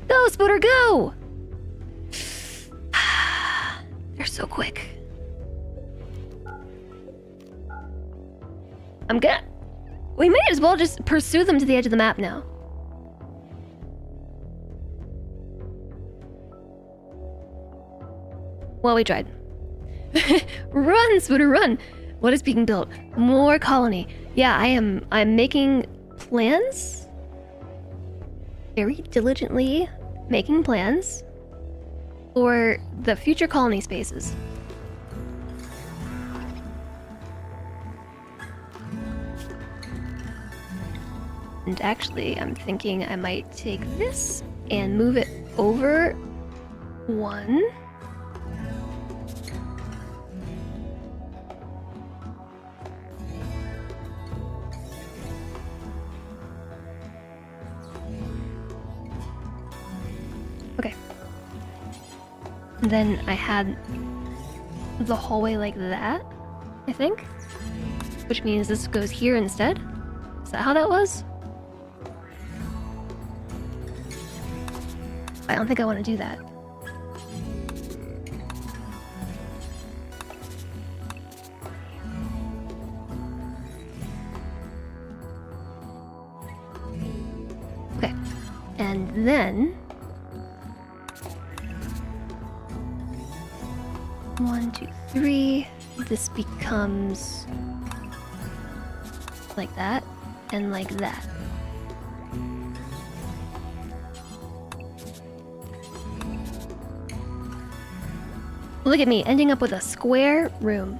Go, Spooter, go! They're so quick. We might as well just pursue them to the edge of the map now. Well, we tried. Run, Spooter, run! What is being built? More colony. Yeah, I'm making plans. Very diligently making plans for the future colony spaces. And actually, I'm thinking I might take this and move it over 1. Okay. And then I had the hallway like that, I think. Which means this goes here instead. Is that how that was? I don't think I want to do that. then 1, 2, 3. This becomes like that and like that. Look at me ending up with a square room.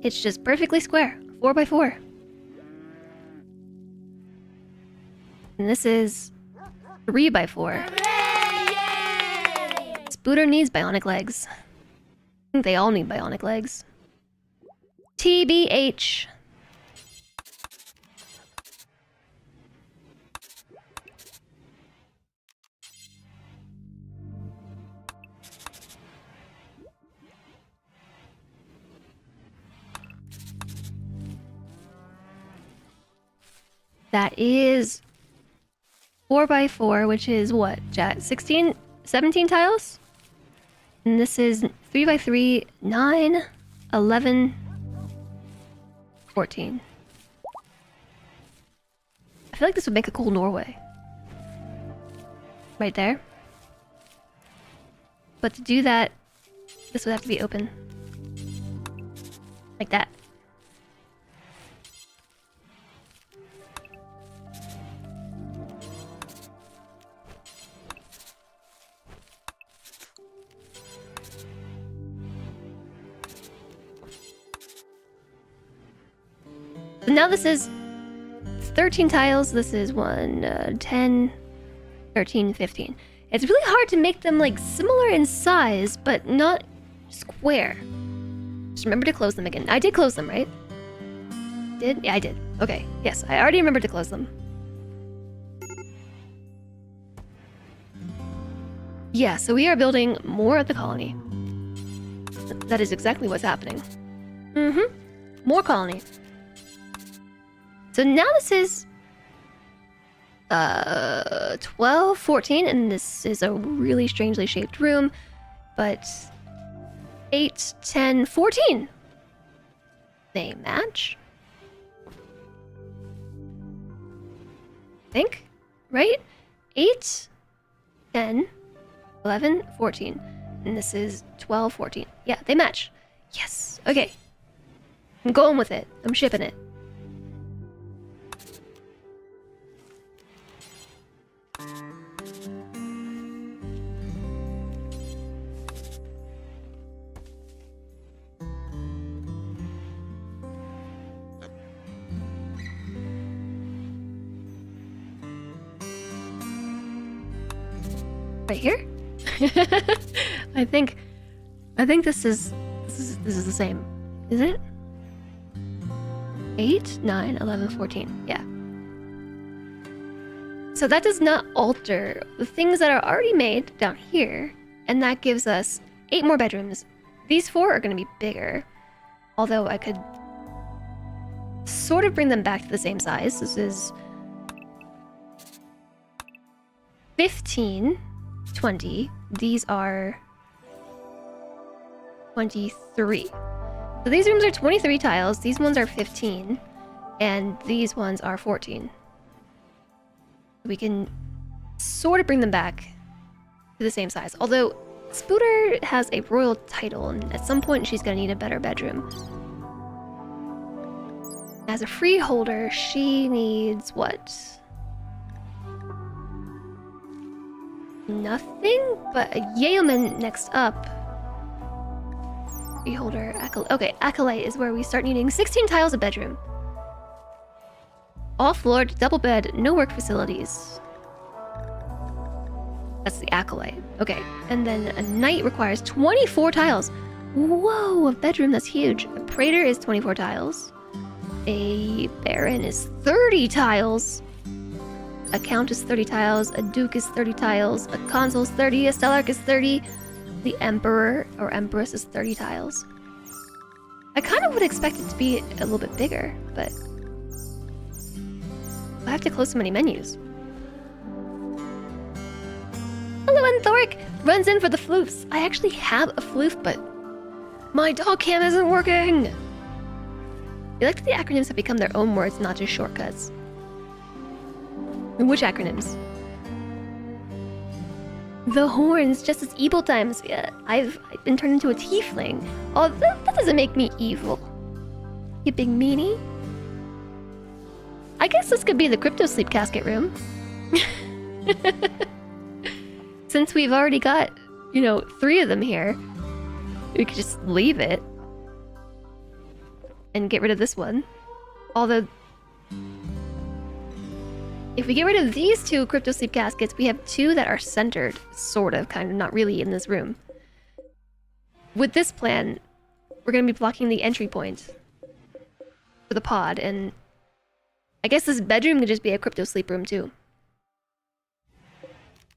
It's just perfectly square, 4 by 4. And this is 3 by 4. Spooter needs bionic legs. I think they all need bionic legs. TBH. That is 4 by 4, which is what, chat? 16, 17 tiles? And this is 3 by 3, 9, 11, 14. I feel like this would make a cool Norway. Right there. But to do that, this would have to be open. Like that. So now this is 13 tiles. This is 1, 10, 13, 15. It's really hard to make them like similar in size, but not square. Just remember to close them again. I did close them, right? Did? Yeah, I did. Okay. Yes, I already remembered to close them. Yeah, so we are building more of the colony. That is exactly what's happening. Mm-hmm. More colony. So now this is 12, 14, and this is a really strangely shaped room, but 8, 10, 14. They match. I think, right? 8, 10, 11, 14. And this is 12, 14. Yeah, they match. Yes. Okay. I'm going with it. I'm shipping it. Right here? I think this is the same. Is it? 8, 9, 11, 14. Yeah. So that does not alter the things that are already made down here, and that gives us 8 more bedrooms. These 4 are going to be bigger, although I could sort of bring them back to the same size. This is 15, 20. These are 23. So these rooms are 23 tiles, these ones are 15, and these ones are 14. We can sort of bring them back to the same size. Although, Spooter has a royal title, and at some point she's gonna need a better bedroom. As a freeholder, she needs what? Nothing? But a yeoman next up. Freeholder, acolyte. Okay, acolyte is where we start needing 16 tiles a bedroom. Off-floored, double bed, no work facilities. That's the acolyte. Okay, and then a knight requires 24 tiles. Whoa, a bedroom, that's huge. A praetor is 24 tiles. A baron is 30 tiles. A count is 30 tiles. A duke is 30 tiles. A consul is 30. A stellarch is 30. The emperor or empress is 30 tiles. I kind of would expect it to be a little bit bigger, but I have to close so many menus. Hello, Anthoric! Runs in for the floofs. I actually have a floof, but my dog cam isn't working. I like that the acronyms have become their own words, not just shortcuts. Which acronyms? The horns, just as evil times. Yeah, I've been turned into a tiefling. Oh, that doesn't make me evil. You big meanie. I guess this could be the crypto sleep casket room. Since we've already got, 3 of them here, we could just leave it. And get rid of this one. Although, if we get rid of these 2 crypto sleep caskets, we have 2 that are centered, sort of, kind of, not really in this room. With this plan, we're going to be blocking the entry point for the pod, and I guess this bedroom could just be a crypto sleep room too.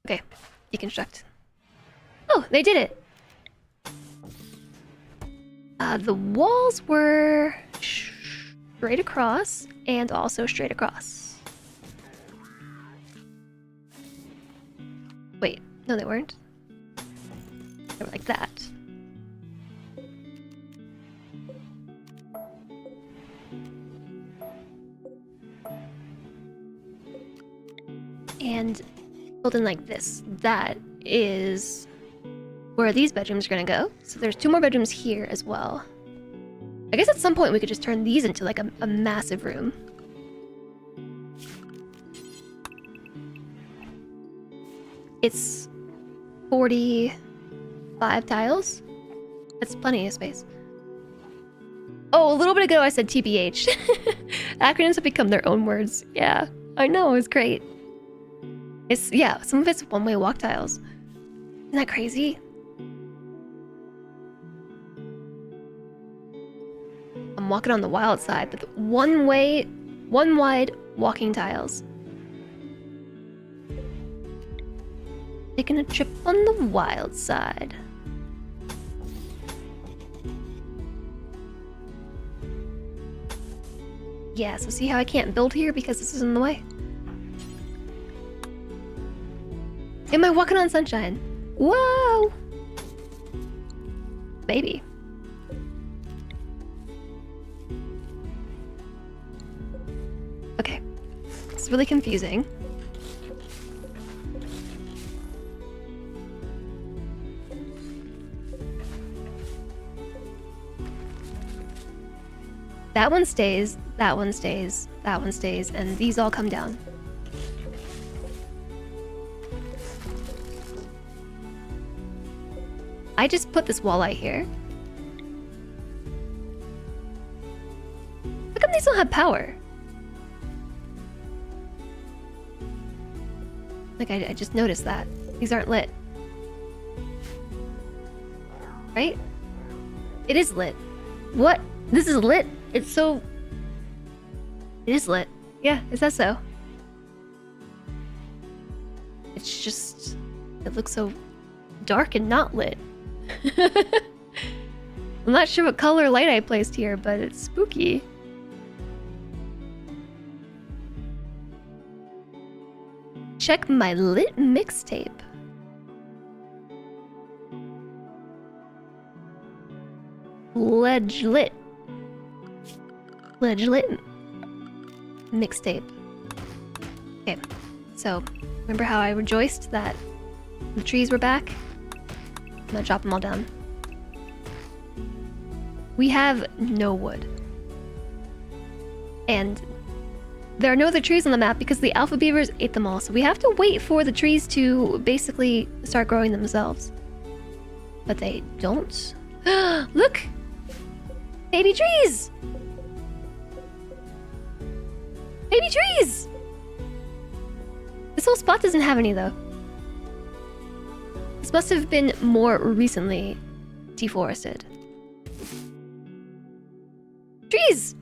Okay, deconstruct. Oh, they did it! The walls were straight across, and also straight across. Wait, no they weren't. They were like that. And built in like this. That is where these bedrooms are gonna go. So there's 2 more bedrooms here as well. I guess at some point we could just turn these into like a massive room. It's 45 tiles. That's plenty of space. Oh, a little bit ago I said TBH. Acronyms have become their own words. Yeah, I know, it's great. Yeah, some of it's one-way walk tiles. Isn't that crazy? I'm walking on the wild side, but one wide walking tiles. Taking a trip on the wild side. Yeah, so see how I can't build here because this is in the way? Am I walking on sunshine? Whoa! Maybe. Okay. It's really confusing. That one stays, that one stays, that one stays, and these all come down. I just put this walleye here. How come these don't have power? Like, I just noticed that. These aren't lit. Right? It is lit. What? This is lit? It's so... It is lit. Yeah, it says so. It's just... It looks so dark and not lit. I'm not sure what color light I placed here, but it's spooky. Check my lit mixtape. Ledge lit mixtape. Okay, so remember how I rejoiced that the trees were back? I'm gonna drop them all down. We have no wood. And there are no other trees on the map because the alpha beavers ate them all, so we have to wait for the trees to basically start growing themselves. But they don't. Look! Baby trees! Baby trees! This whole spot doesn't have any though. This must have been more recently deforested. Trees!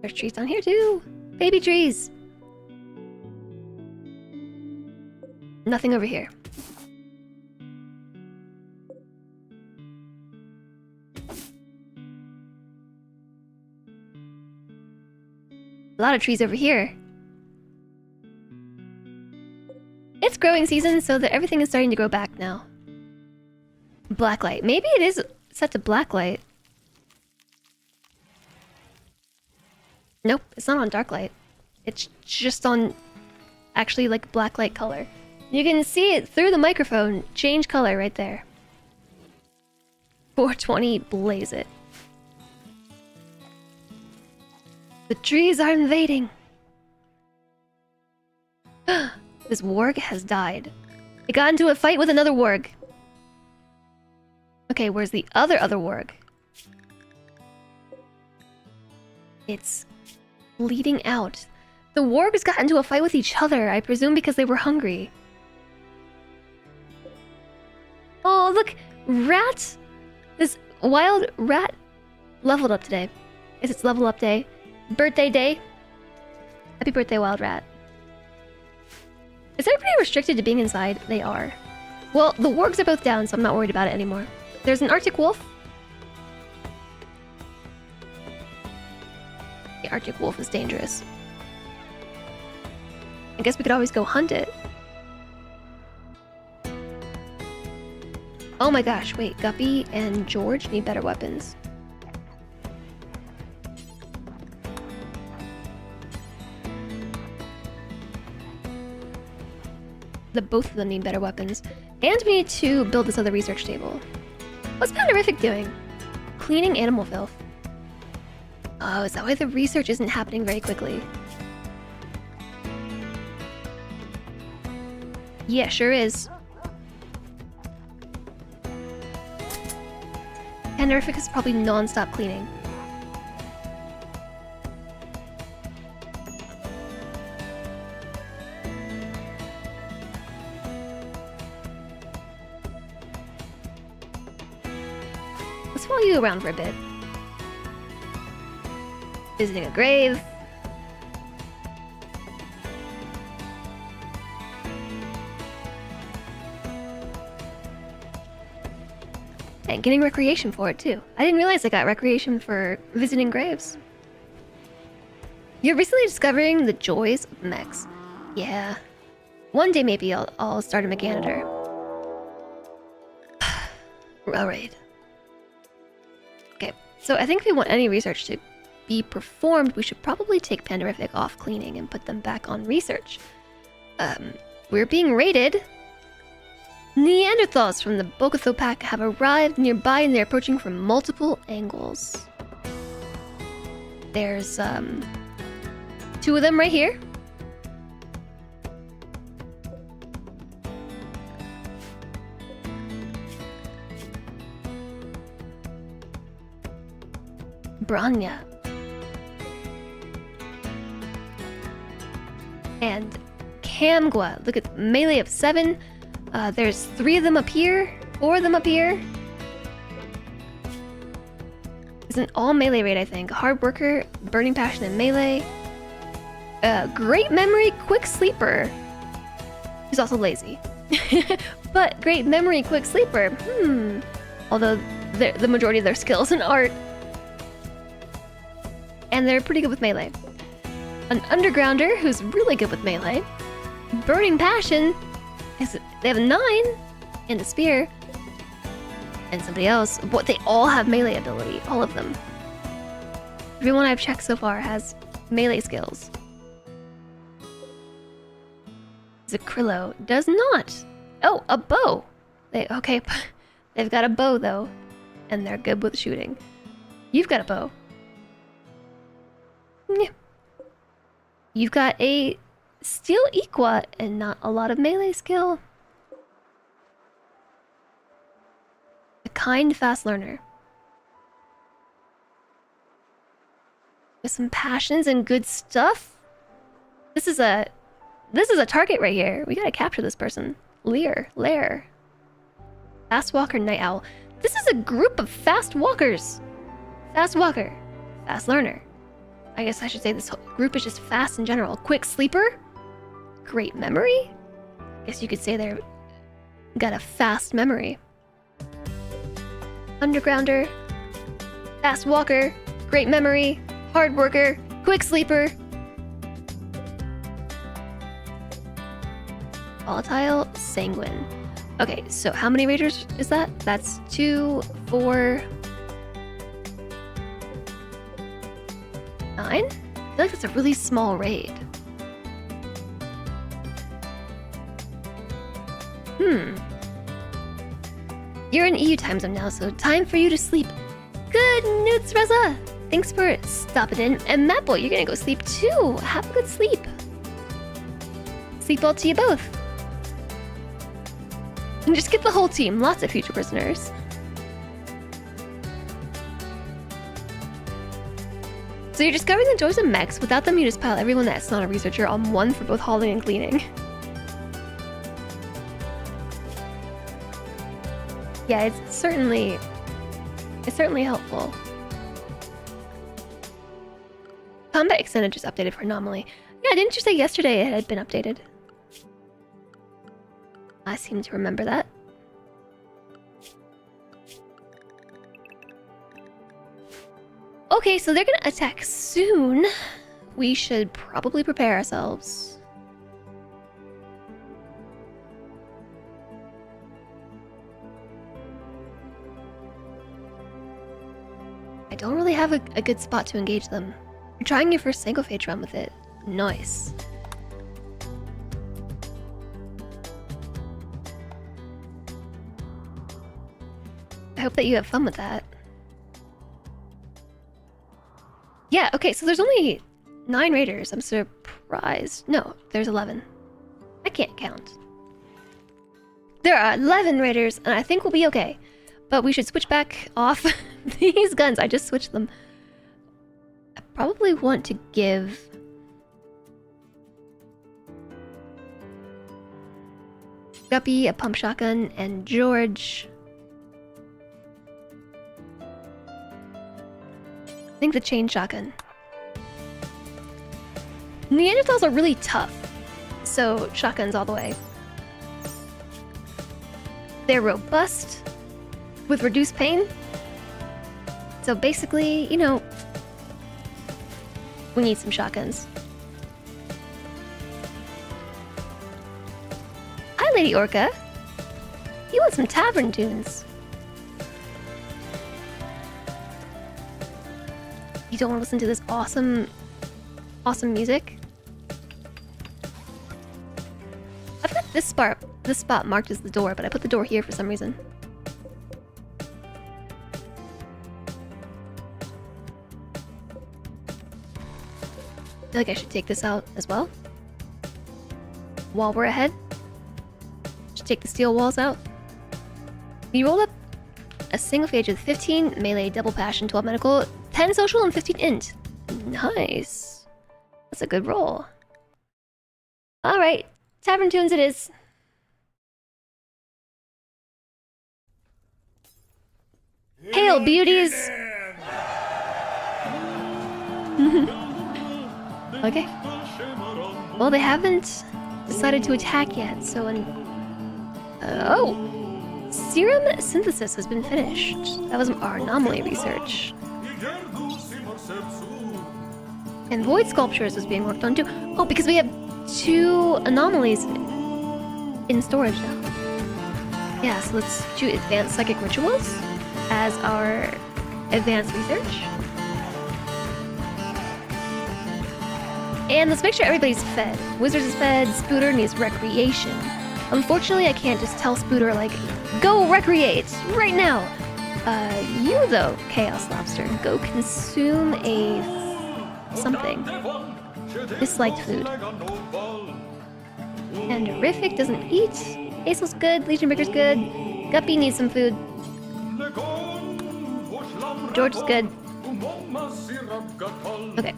There's trees down here too. Baby trees. Nothing over here. A lot of trees over here. It's growing season, so that everything is starting to grow back now. Blacklight. Maybe it is set to blacklight. Nope, it's not on dark light. It's just on actually like blacklight color. You can see it through the microphone change color right there. 420, blaze it. The trees are invading. This warg has died. It got into a fight with another warg. Okay, where's the other warg? It's bleeding out. The wargs got into a fight with each other, I presume because they were hungry. Oh, look! Rat! This wild rat leveled up today. It's its level up day. Birthday day. Happy birthday, wild rat. Is everybody restricted to being inside? They are. Well, the wargs are both down, so I'm not worried about it anymore. There's an Arctic wolf. The Arctic wolf is dangerous. I guess we could always go hunt it. Oh my gosh, wait, Guppy and George need better weapons. Both of them need better weapons. And we need to build this other research table. What's Panderific doing? Cleaning animal filth. Oh, is that why the research isn't happening very quickly? Yeah, sure is. Panderific is probably non-stop cleaning. Let's follow you around for a bit. Visiting a grave. And getting recreation for it too. I didn't realize I got recreation for visiting graves. You're recently discovering the joys of mechs. Yeah. One day maybe I'll start a mechanitor. Alright. Okay, so I think if we want any research to be performed, we should probably take Panderific off cleaning and put them back on research. We're being raided. Neanderthals from the Bogotho pack have arrived nearby and they're approaching from multiple angles. There's, 2 of them right here. Branya. And Kamgwa. Look at melee of 7. There's 3 of them up here, 4 of them up here. It's an all melee raid, I think. Hard worker, burning passion, and melee. Great memory, quick sleeper. He's also lazy. But great memory, quick sleeper. Although the majority of their skills in art. And they're pretty good with melee. An undergrounder who's really good with melee. Burning passion. They have a 9 and a spear. And somebody else. What, they all have melee ability. All of them. Everyone I've checked so far has melee skills. Zakrillo does not. Oh, a bow. Okay, they've got a bow though. And they're good with shooting. You've got a bow. Yeah. You've got a steel equa and not a lot of melee skill. A kind fast learner. With some passions and good stuff. This is a target right here. We gotta capture this person. Lair. Fast walker, night owl. This is a group of fast walkers. Fast walker. Fast learner. I guess I should say this whole group is just fast in general. Quick sleeper. Great memory. I guess you could say they're got a fast memory. Undergrounder. Fast walker. Great memory. Hard worker. Quick sleeper. Volatile, sanguine. Okay, so how many raiders is that? That's 2, 4, 9? I feel like that's a really small raid. You're in EU time zone now, so time for you to sleep. Good news, Reza! Thanks for stopping in. And Maple, you're gonna go sleep too. Have a good sleep. Sleep well to you both. And just get the whole team. Lots of future prisoners. So you're discovering the joys of mechs. Without them, you just pile everyone that's not a researcher on one for both hauling and cleaning. Yeah, it's certainly helpful. Combat Extended just updated for Anomaly. Yeah, didn't you say yesterday it had been updated? I seem to remember that. Okay, so they're gonna attack soon. We should probably prepare ourselves. I don't really have a good spot to engage them. You're trying your first single-phage run with it. Nice. I hope that you have fun with that. Yeah, okay, so there's only 9 raiders. I'm surprised. No, there's 11. I can't count. There are 11 raiders, and I think we'll be okay. But we should switch back off these guns. I just switched them. I probably want to give... Guppy a pump shotgun, and George... I think the chain shotgun. Neanderthals are really tough, so shotguns all the way. They're robust, with reduced pain. So basically, you know, we need some shotguns. Hi, Lady Orca. You want some tavern tunes? You don't want to listen to this awesome music? I've got this spot marked as the door, but I put the door here for some reason. I feel like I should take this out as well. While we're ahead. Should take the steel walls out. You rolled up a single phage with 15 melee, double passion, 12 medical, 10 social, and 15 int. Nice. That's a good roll. Alright, tavern tunes it is. Hail, beauties! Okay. Well, they haven't decided to attack yet, so oh! Serum synthesis has been finished. That was our anomaly research. And void sculptures is being worked on too. Oh, because we have 2 anomalies in storage now. Yeah, so let's do advanced psychic rituals as our advanced research. And let's make sure everybody's fed. Wizards is fed, Spooter needs recreation. Unfortunately, I can't just tell Spooter, like, go recreate right now. You though, Chaos Lobster, go consume a something. Disliked food. And Horrific doesn't eat. Acel's good, Legion Breaker's good. Guppy needs some food. George is good. Okay.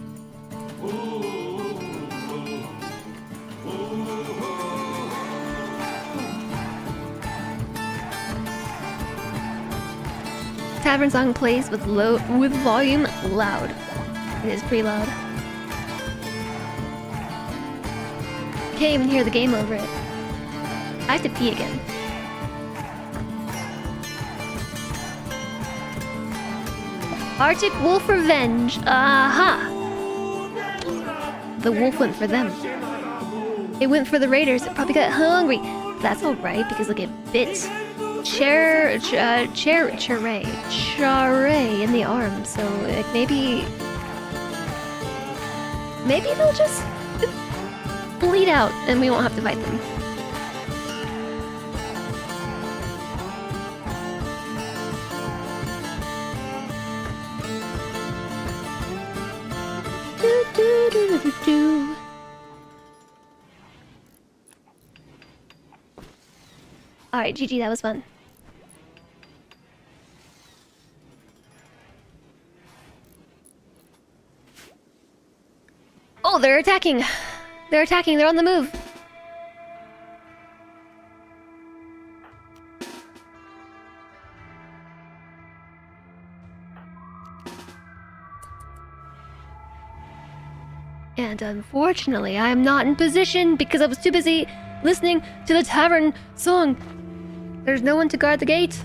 Tavern song plays with volume loud. It is pretty loud. Can't even hear the game over it. I have to pee again. Arctic Wolf Revenge. Aha! The wolf went for them. It went for the raiders. It probably got hungry. that's alright, because like it bit Charay in the arm, so like maybe they'll just bleed out and we won't have to fight them. Do. Alright, GG, that was fun. Oh, they're attacking! They're attacking, they're on the move! And unfortunately, I am not in position because I was too busy listening to the tavern song. There's no one to guard the gate.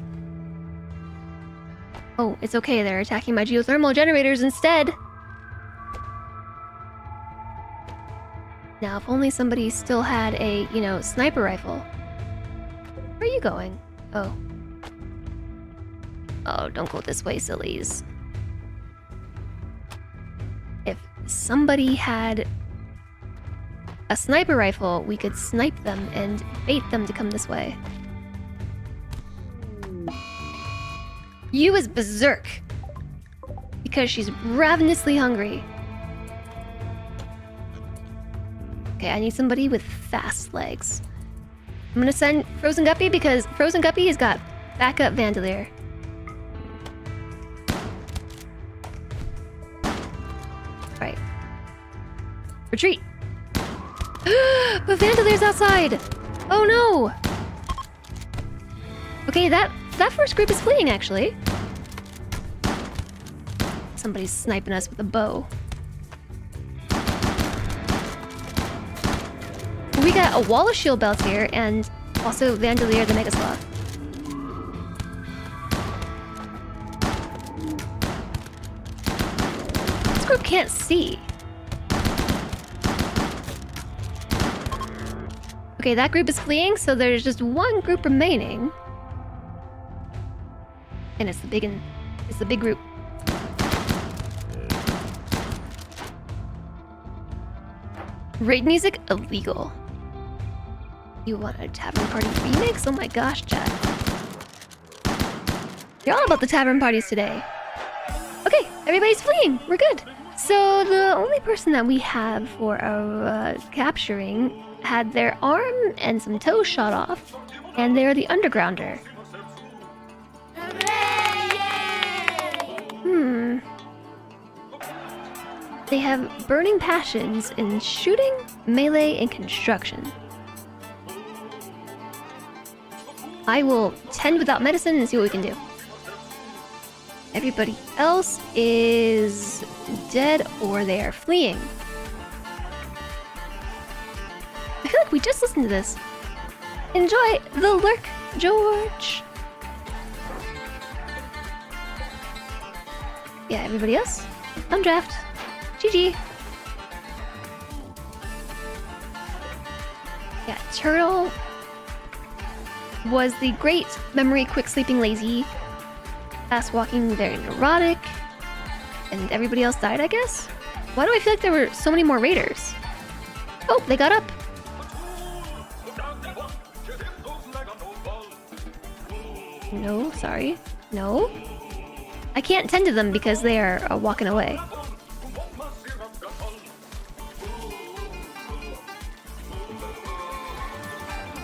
Oh, it's okay, they're attacking my geothermal generators instead. Now, if only somebody still had a, sniper rifle. Where are you going? Oh. Oh, don't go this way, sillies. If somebody had a sniper rifle, we could snipe them and bait them to come this way. You is berserk. Because she's ravenously hungry. Okay, I need somebody with fast legs. I'm gonna send Frozen Guppy because Frozen Guppy has got backup Vandalier. Right. Retreat! But Vandalier's outside! Oh no! Okay, that first group is fleeing, actually. Somebody's sniping us with a bow. We got a wall of shield belts here, and also Vandalier the Mega Sloth. This group can't see. Okay, that group is fleeing, so there's just one group remaining. And it's the big group. Raid music illegal. You want a Tavern Party remix? Oh my gosh, chat. You're all about the Tavern Parties today. Okay, everybody's fleeing. We're good. So the only person that we have for our capturing had their arm and some toes shot off, and they're the Undergrounder. They have burning passions in shooting, melee, and construction. I will tend without medicine and see what we can do. Everybody else is dead or they are fleeing. I feel like we just listened to this. Enjoy the lurk, George! Yeah, everybody else? Undraft. GG. Yeah, Turtle was the great memory, quick sleeping, lazy, fast walking, very neurotic, and everybody else died, I guess? Why do I feel like there were so many more raiders? Oh, they got up. No, sorry. No. I can't tend to them because they are walking away.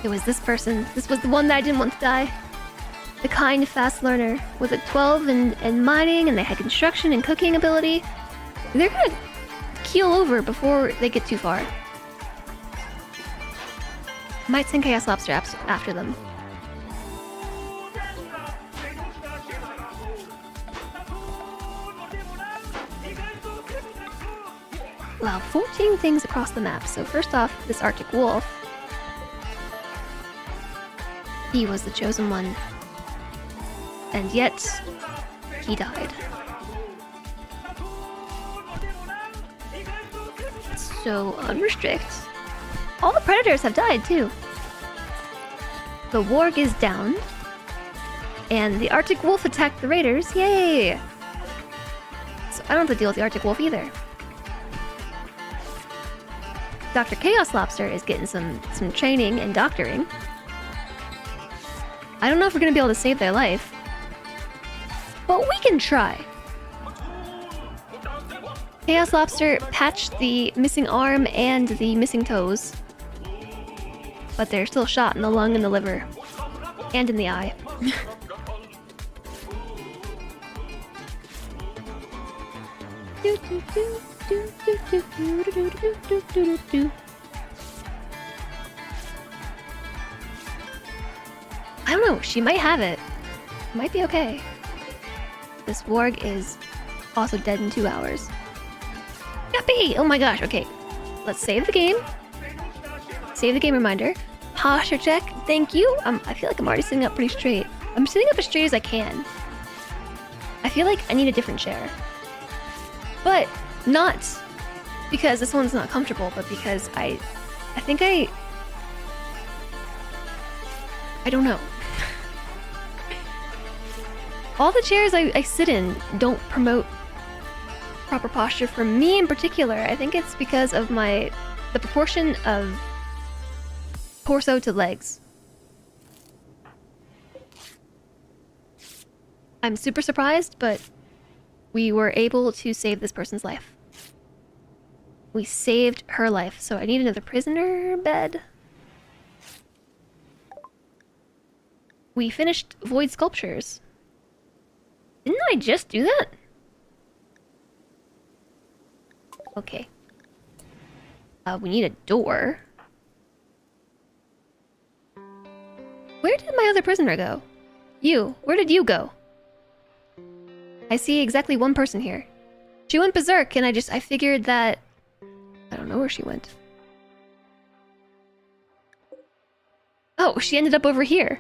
It was this person. This was the one that I didn't want to die. The kind, fast learner with a 12 and mining, and they had construction and cooking ability. They're gonna keel over before they get too far. Might send Chaos Lobster after them. Wow, 14 things across the map. So first off, this Arctic Wolf. He was the chosen one. And yet, he died. So, unrestrict. All the predators have died, too. The warg is down. And the Arctic Wolf attacked the raiders. Yay! So I don't have to deal with the Arctic Wolf either. Dr. Chaos Lobster is getting some training and doctoring. I don't know if we're gonna be able to save their life. But we can try. Chaos Lobster patched the missing arm and the missing toes. But they're still shot in the lung and the liver. And in the eye. I don't know, she might have it. Might be okay. This warg is also dead in 2 hours. Yuppie! Oh my gosh, okay. Let's save the game. Save the game reminder. Posture check, thank you. I feel like I'm already sitting up pretty straight. I'm sitting up as straight as I can. I feel like I need a different chair. But not because this one's not comfortable, but because I think I don't know. All the chairs I sit in don't promote proper posture for me in particular. I think it's because of the proportion of torso to legs. I'm super surprised, but we were able to save this person's life. We saved her life, so I need another prisoner bed. We finished Void Sculptures. Didn't I just do that? Okay. We need a door. Where did my other prisoner go? You, where did you go? I see exactly one person here. She went berserk, and I figured that... I don't know where she went. Oh, she ended up over here.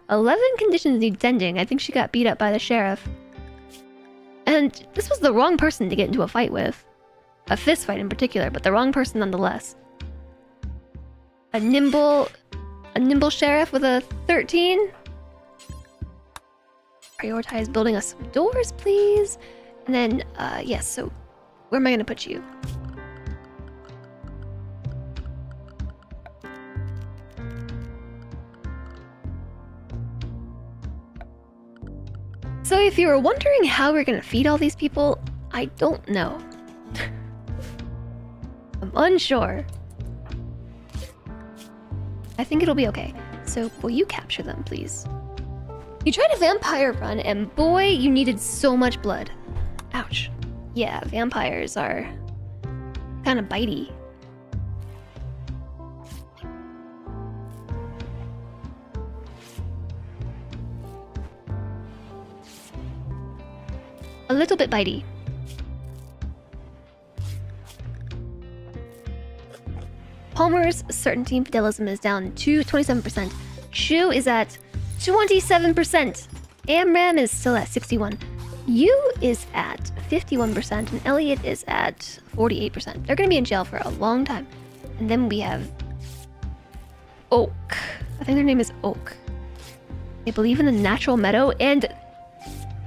11 conditions need tending. I think she got beat up by the sheriff. And this was the wrong person to get into a fight with. A fist fight in particular, but the wrong person nonetheless. A nimble sheriff with a 13? Prioritize building us some doors, please. And then, yes, so where am I gonna put you? So if you were wondering how we're gonna feed all these people, I don't know. I'm unsure. I think it'll be okay. So will you capture them, please? You tried a vampire run, and boy, you needed so much blood. Ouch. Yeah, vampires are kind of bitey. A little bit bitey. Palmer's certainty and fidelism is down to 27%. Shu is at 27%. Amram is still at 61%. Yu is at 51%, and Elliot is at 48%. They're gonna be in jail for a long time. And then we have Oak. I think their name is Oak. They believe in the natural meadow and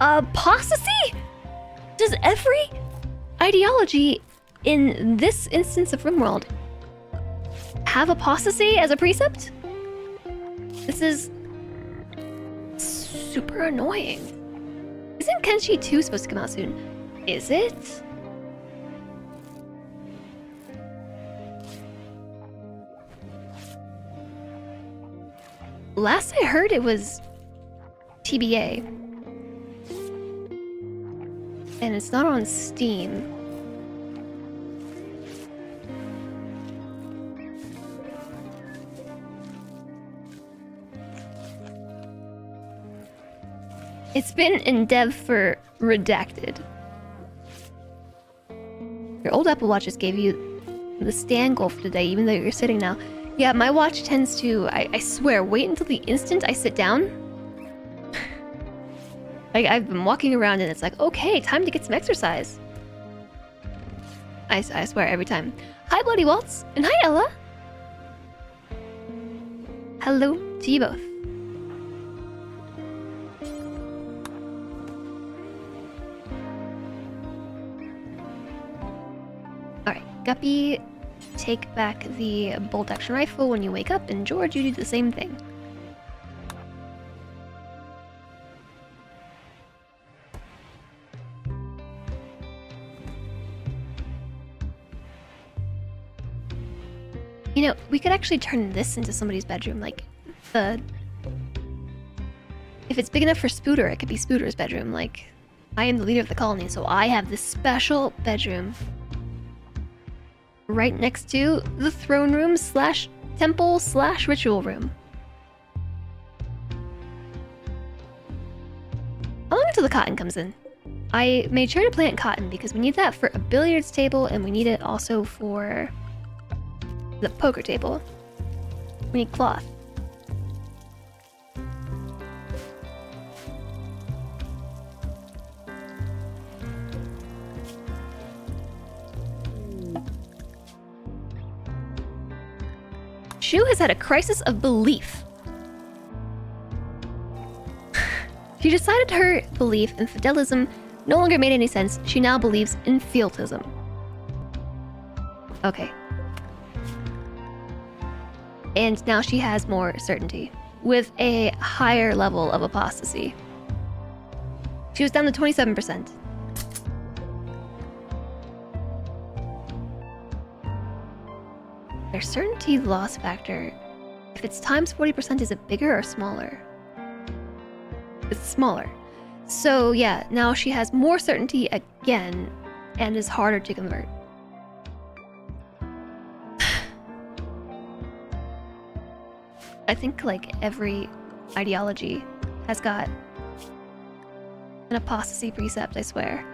apostasy? Does every ideology in this instance of RimWorld have apostasy as a precept? This is super annoying. Isn't Kenshi 2 supposed to come out soon? Is it? Last I heard it was TBA. And it's not on Steam. It's been in dev for Redacted. Your old Apple Watch just gave you the stand goal for today, even though you're sitting now. Yeah, my watch tends to, I swear, wait until the instant I sit down. Like, I've been walking around and it's like, okay, time to get some exercise. I swear, every time. Hi, Bloody Waltz, and hi, Ella. Hello to you both. Alright, Guppy, take back the bolt action rifle when you wake up, and George, you do the same thing. You know, we could actually turn this into somebody's bedroom, like the... If it's big enough for Spooter, it could be Spooter's bedroom. Like, I am the leader of the colony, so I have this special bedroom right next to the throne room slash temple slash ritual room. How long until the cotton comes in? I made sure to plant cotton because we need that for a billiards table, and we need it also for the poker table. We need cloth. Shu has had a crisis of belief. She decided her belief in fidelism no longer made any sense. She now believes in fieltism. Okay. And now she has more certainty, with a higher level of apostasy. She was down to 27%. Their certainty loss factor, if it's times 40%, is it bigger or smaller? It's smaller. So yeah, now she has more certainty again, and is harder to convert. I think like every ideology has got an apostasy precept, I swear.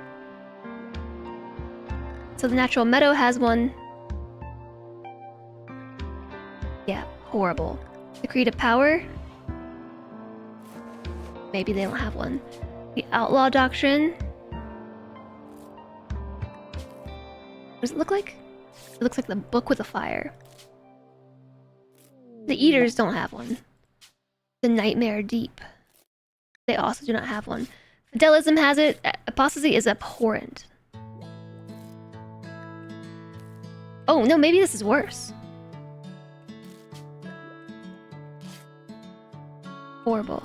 So the natural meadow has one. Yeah, horrible. The creed of power. Maybe they don't have one. The outlaw doctrine. What does it look like? It looks like the book with a fire. The eaters don't have one. The nightmare deep. They also do not have one. Fidelism has it. Apostasy is abhorrent. Oh no, maybe this is worse. Horrible.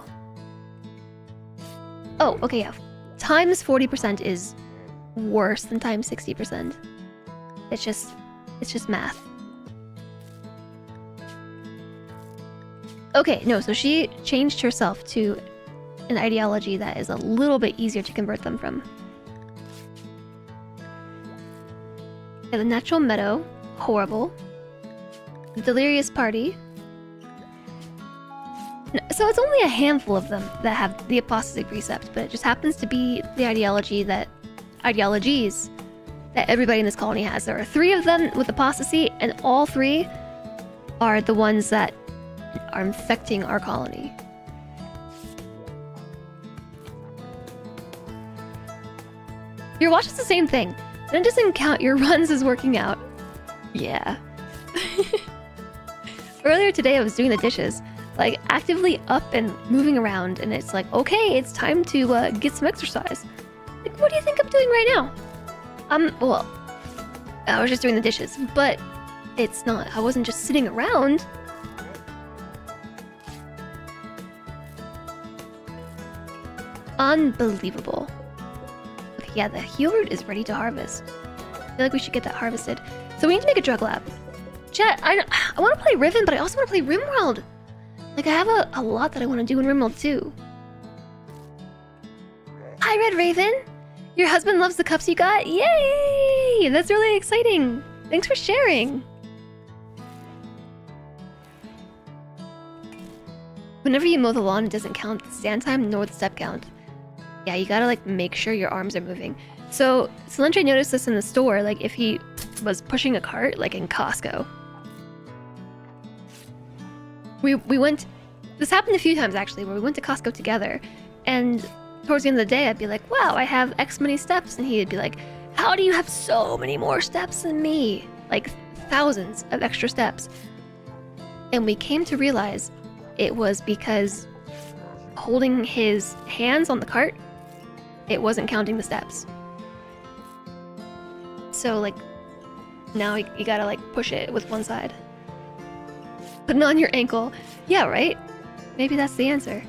Oh, okay, yeah. Times 40% is worse than times 60%. It's just math. Okay, no, so she changed herself to an ideology that is a little bit easier to convert them from. Yeah, the natural meadow, horrible. The delirious party. So it's only a handful of them that have the apostasy precept, but it just happens to be the ideologies that everybody in this colony has. There are 3 of them with apostasy, and all 3 are the ones that are infecting our colony. Your watch is the same thing. Then it doesn't count your runs as working out. Yeah. Earlier today I was doing the dishes, like actively up and moving around, and it's like, okay, it's time to get some exercise. Like, what do you think I'm doing right now? Well, I was just doing the dishes, but it's not. I wasn't just sitting around. Unbelievable. Okay, yeah, the healroot is ready to harvest. I feel like we should get that harvested. So we need to make a drug lab. Chat, I want to play Riven, but I also want to play RimWorld. Like, I have a lot that I want to do in RimWorld too. Hi, Red Raven. Your husband loves the cups you got? Yay! That's really exciting. Thanks for sharing. Whenever you mow the lawn, it doesn't count the stand time nor the step count. Yeah, you gotta like make sure your arms are moving. So Solentre noticed this in the store, like if he was pushing a cart, like in Costco. We went, this happened a few times actually, where we went to Costco together, and towards the end of the day I'd be like, wow, I have X many steps, and he'd be like, how do you have so many more steps than me? Like thousands of extra steps. And we came to realize it was because holding his hands on the cart, it wasn't counting the steps. So like now you gotta like push it with one side. Put it on your ankle. Yeah, right? Maybe that's the answer.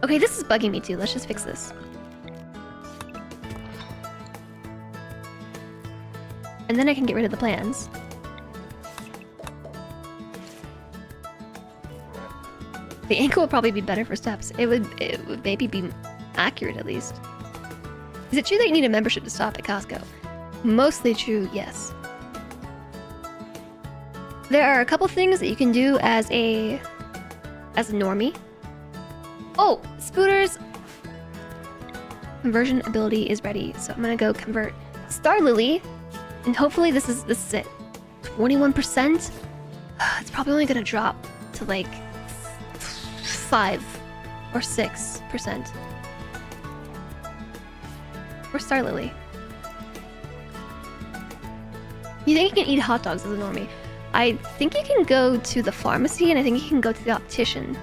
Okay, this is bugging me too. Let's just fix this. And then I can get rid of the plans. The ankle would probably be better for steps. It would maybe be accurate at least. Is it true that you need a membership to stop at Costco? Mostly true, yes. There are a couple things that you can do as a normie. Oh, Spooter's conversion ability is ready, so I'm gonna go convert Star Lily, and hopefully this is it. 21%. It's probably only gonna drop to like 5 or 6%. Where's Star Lily? You think you can eat hot dogs as a normie? I think you can go to the pharmacy, and I think you can go to the optician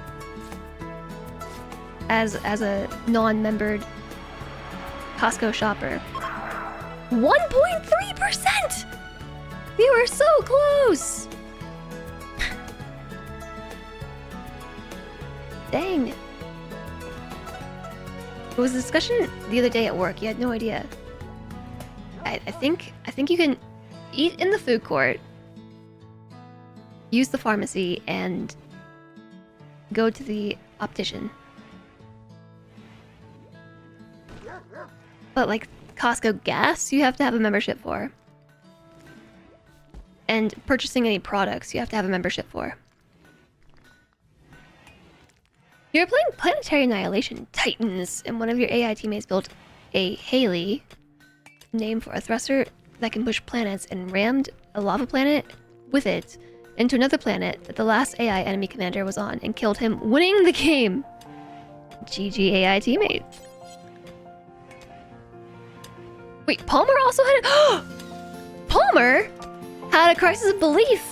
as a non-membered Costco shopper. 1.3%! We were so close! Dang. It was a discussion the other day at work. You had no idea. I think you can eat in the food court, use the pharmacy, and go to the optician. But like Costco gas, you have to have a membership for. And purchasing any products, you have to have a membership for. You're playing Planetary Annihilation Titans, and one of your AI teammates built a Haley, named for a thruster that can push planets, and rammed a lava planet with it into another planet that the last AI enemy commander was on, and killed him, winning the game. GG AI teammate. Wait, Palmer also had a... Palmer had a crisis of belief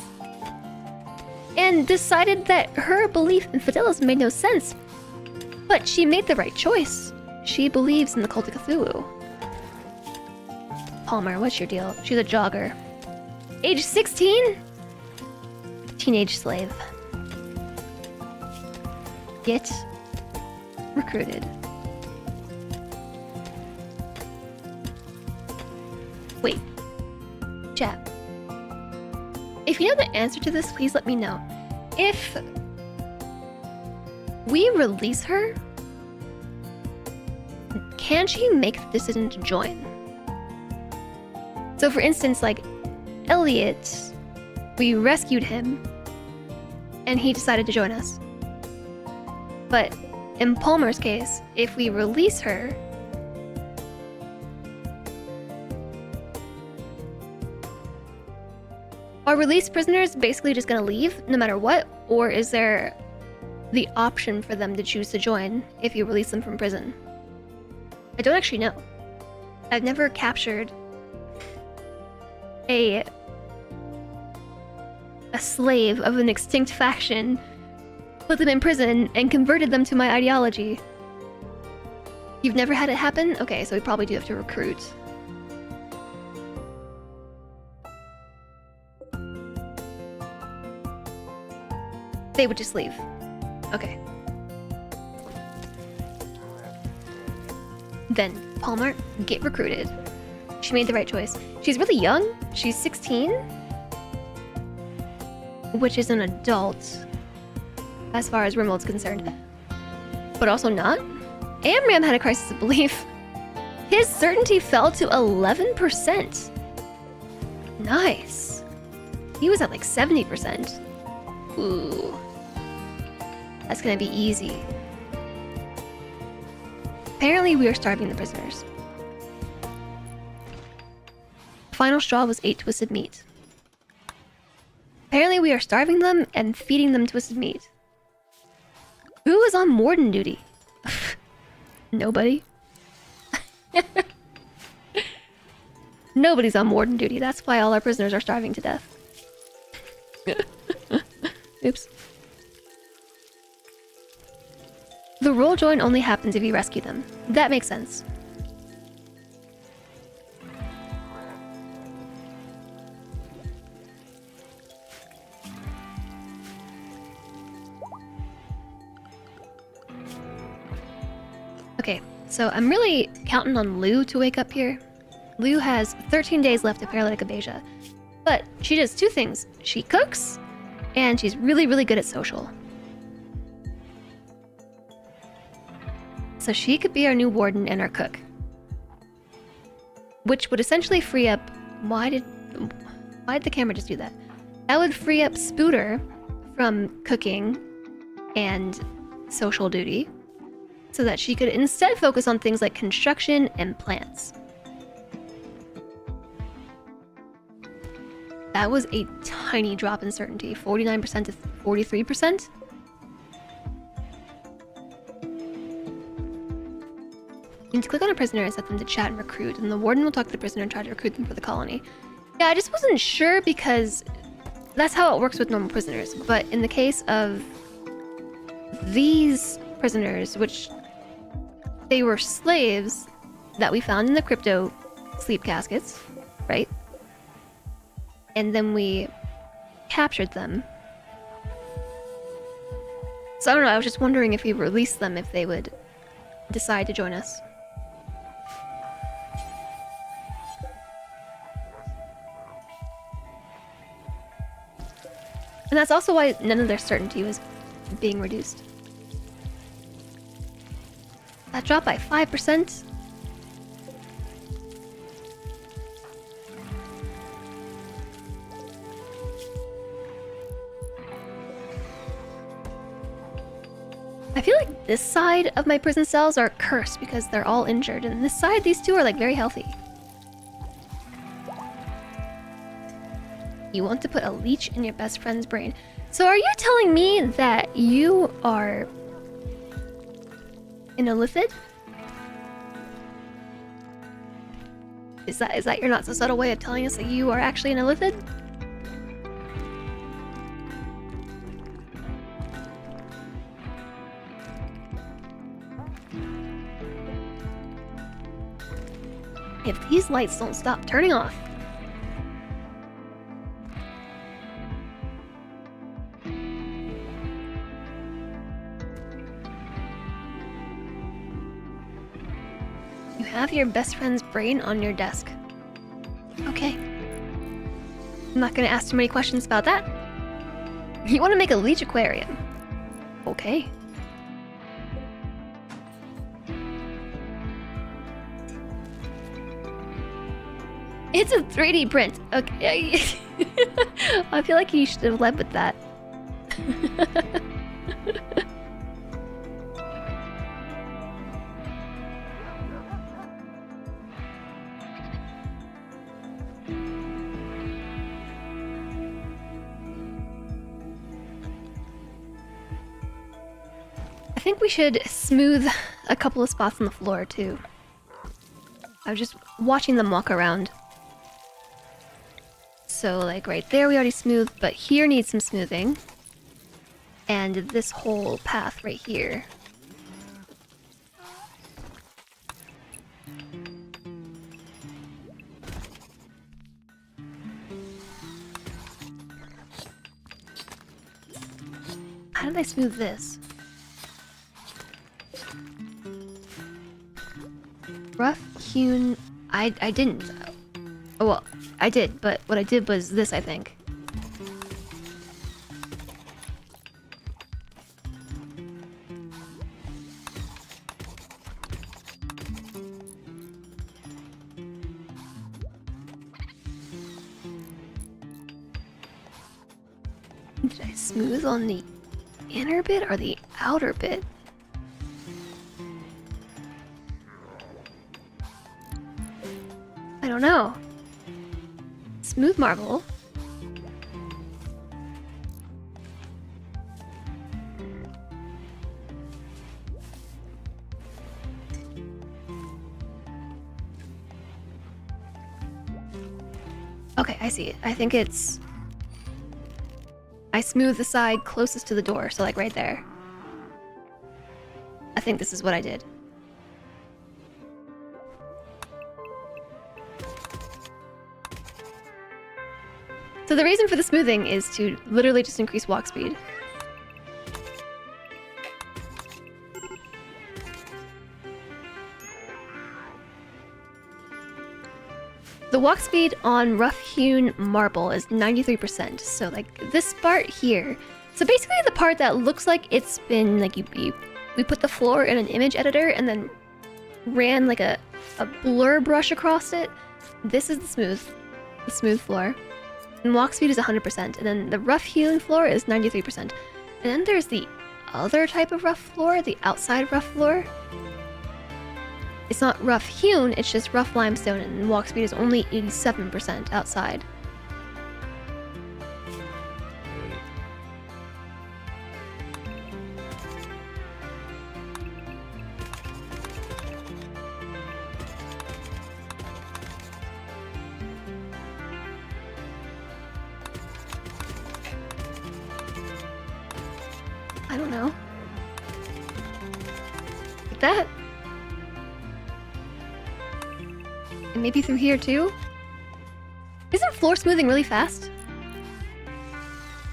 and decided that her belief in Fidelis made no sense. But she made the right choice. She believes in the Cult of Cthulhu. Palmer, what's your deal? She's a jogger. Age 16? Teenage slave. Get recruited. Wait. Chat. If you know the answer to this, please let me know. If we release her, can she make the decision to join? So for instance, like Elliot, we rescued him and he decided to join us. But in Palmer's case, if we release her, are released prisoners basically just gonna leave no matter what? Or is there the option for them to choose to join if you release them from prison? I don't actually know. I've never captured a slave of an extinct faction, put them in prison, and converted them to my ideology. You've never had it happen? Okay, so we probably do have to recruit. They would just leave. Okay. Then, Palmer, get recruited. She made the right choice. She's really young. She's 16. Which is an adult, as far as RimWorld's concerned. But also not. Amram had a crisis of belief. His certainty fell to 11%. Nice. He was at like 70%. Ooh. That's gonna be easy. Apparently we are starving the prisoners. Final straw was 8 twisted meat. Apparently we are starving them and feeding them twisted meat. Who is on warden duty? Nobody. Nobody's on warden duty. That's why all our prisoners are starving to death. Oops. The roll join only happens if you rescue them. That makes sense. Okay, so I'm really counting on Lou to wake up here. Lou has 13 days left of paralytic aphasia, but she does two things. She cooks, and she's really, really good at social. So she could be our new warden and our cook. Which would essentially free up... Why did the camera just do that? That would free up Spooter from cooking and social duty, so that she could instead focus on things like construction and plants. That was a tiny drop in certainty, 49% to 43%. You need to click on a prisoner and set them to chat and recruit, and the warden will talk to the prisoner and try to recruit them for the colony. Yeah, I just wasn't sure because that's how it works with normal prisoners, but in the case of these prisoners, which they were slaves that we found in the crypto sleep caskets, right? And then we captured them. So I don't know, I was just wondering if we released them, if they would decide to join us. And that's also why none of their certainty was being reduced. That dropped by 5%. I feel like this side of my prison cells are cursed because they're all injured, and this side, these two are like very healthy. You want to put a leech in your best friend's brain. So are you telling me that you are an illithid? Is that your not so subtle way of telling us that you are actually an illithid? If these lights don't stop turning off. You have your best friend's brain on your desk. Okay. I'm not gonna ask too many questions about that. You want to make a leech aquarium? Okay. It's a 3D print. Okay. I feel like you should have led with that. I think we should smooth a couple of spots on the floor too. I was just watching them walk around. So like right there we already smoothed, but here needs some smoothing. And this whole path right here. How did I smooth this? Rough hewn... I didn't. Oh, well, I did, but what I did was this, I think. Did I smooth on the inner bit or the outer bit? I don't know. Smooth marble. see. I think it's... I smooth the side closest to the door, so like right there. I think this is what I did. So the reason for the smoothing is to literally just increase walk speed. The walk speed on rough-hewn marble is 93%, so like this part here. So basically the part that looks like it's been, like we put the floor in an image editor and then ran like a blur brush across it. This is the smooth floor. And walk speed is 100%, and then the rough-hewn floor is 93%. And then there's the other type of rough floor, the outside rough floor. It's not rough-hewn, it's just rough limestone, and walk speed is only 87% outside. I don't know. Like that? And maybe through here too? Isn't floor smoothing really fast?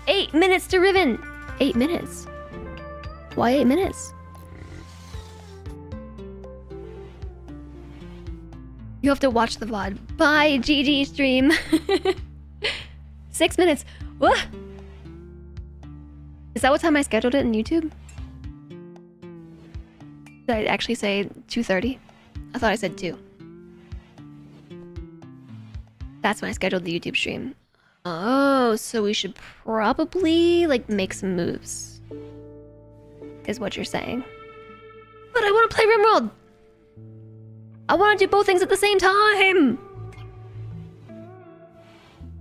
8 minutes to Riven! 8 minutes? Why 8 minutes? You have to watch the VOD. Bye, GG stream! 6 minutes! What? Is that what time I scheduled it in YouTube? Did I actually say 2:30? I thought I said 2. That's when I scheduled the YouTube stream. Oh, so we should probably, like, make some moves. Is what you're saying. But I want to play RimWorld! I want to do both things at the same time!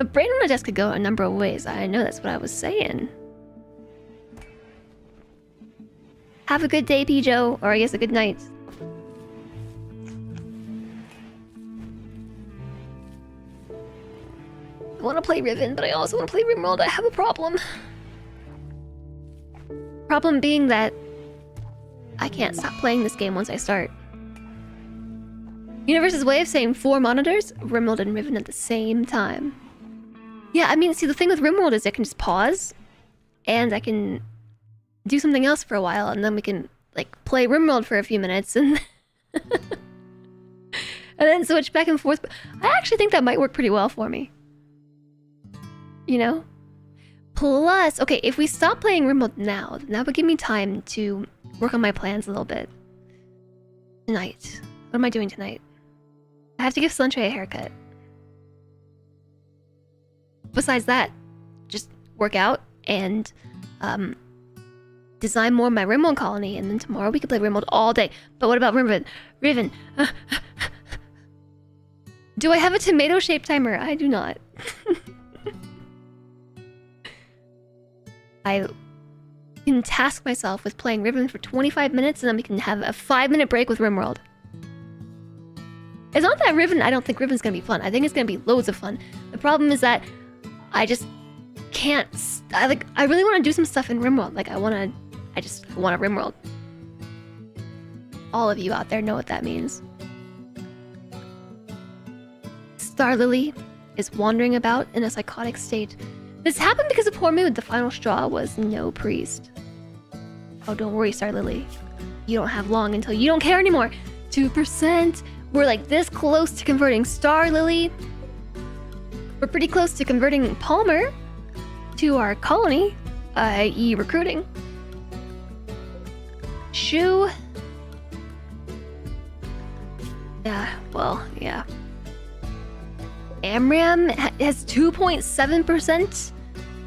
A brain on a desk could go a number of ways. I know that's what I was saying. Have a good day, Pijo. Or I guess a good night. I want to play Riven, but I also want to play RimWorld. I have a problem. Problem being that I can't stop playing this game once I start. Universe's way of saying 4 monitors, RimWorld and Riven at the same time. Yeah, I mean, see, the thing with RimWorld is I can just pause, and I can do something else for a while, and then we can, like, play RimWorld for a few minutes, and and then switch back and forth. I actually think that might work pretty well for me. You know? Plus, okay, if we stop playing RimWorld now, then that would give me time to work on my plans a little bit. Tonight. What am I doing tonight? I have to give Slentre a haircut. Besides that, just work out and design more of my RimWorld colony, and then tomorrow we can play RimWorld all day. But what about Riven? Riven. Do I have a tomato-shaped timer? I do not. I can task myself with playing Riven for 25 minutes, and then we can have a 5-minute break with RimWorld. It's not that Riven, I don't think Riven's gonna be fun. I think it's gonna be loads of fun. The problem is that I just can't. I really want to do some stuff in RimWorld. Like I want a RimWorld. All of you out there know what that means. Star Lily is wandering about in a psychotic state. This happened because of poor mood. The final straw was no priest. Oh, don't worry, Star Lily. You don't have long until you don't care anymore. 2%. We're like this close to converting Star Lily. We're pretty close to converting Palmer to our colony, i.e. recruiting. Shu. Yeah, well, yeah. Amram has 2.7%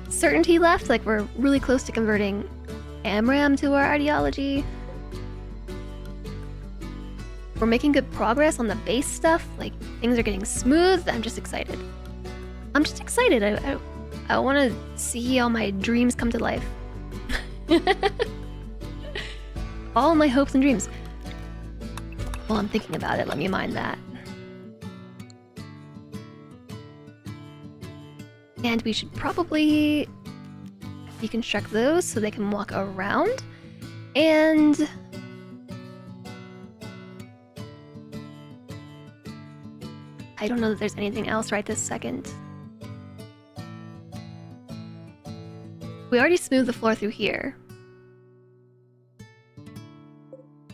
certainty left. Like, we're really close to converting Amram to our ideology. We're making good progress on the base stuff. Like, things are getting smooth. I'm just excited. I'm just excited. I want to see all my dreams come to life. All my hopes and dreams. While I'm thinking about it, let me mind that. And we should probably deconstruct those so they can walk around. And I don't know that there's anything else right this second. We already smoothed the floor through here.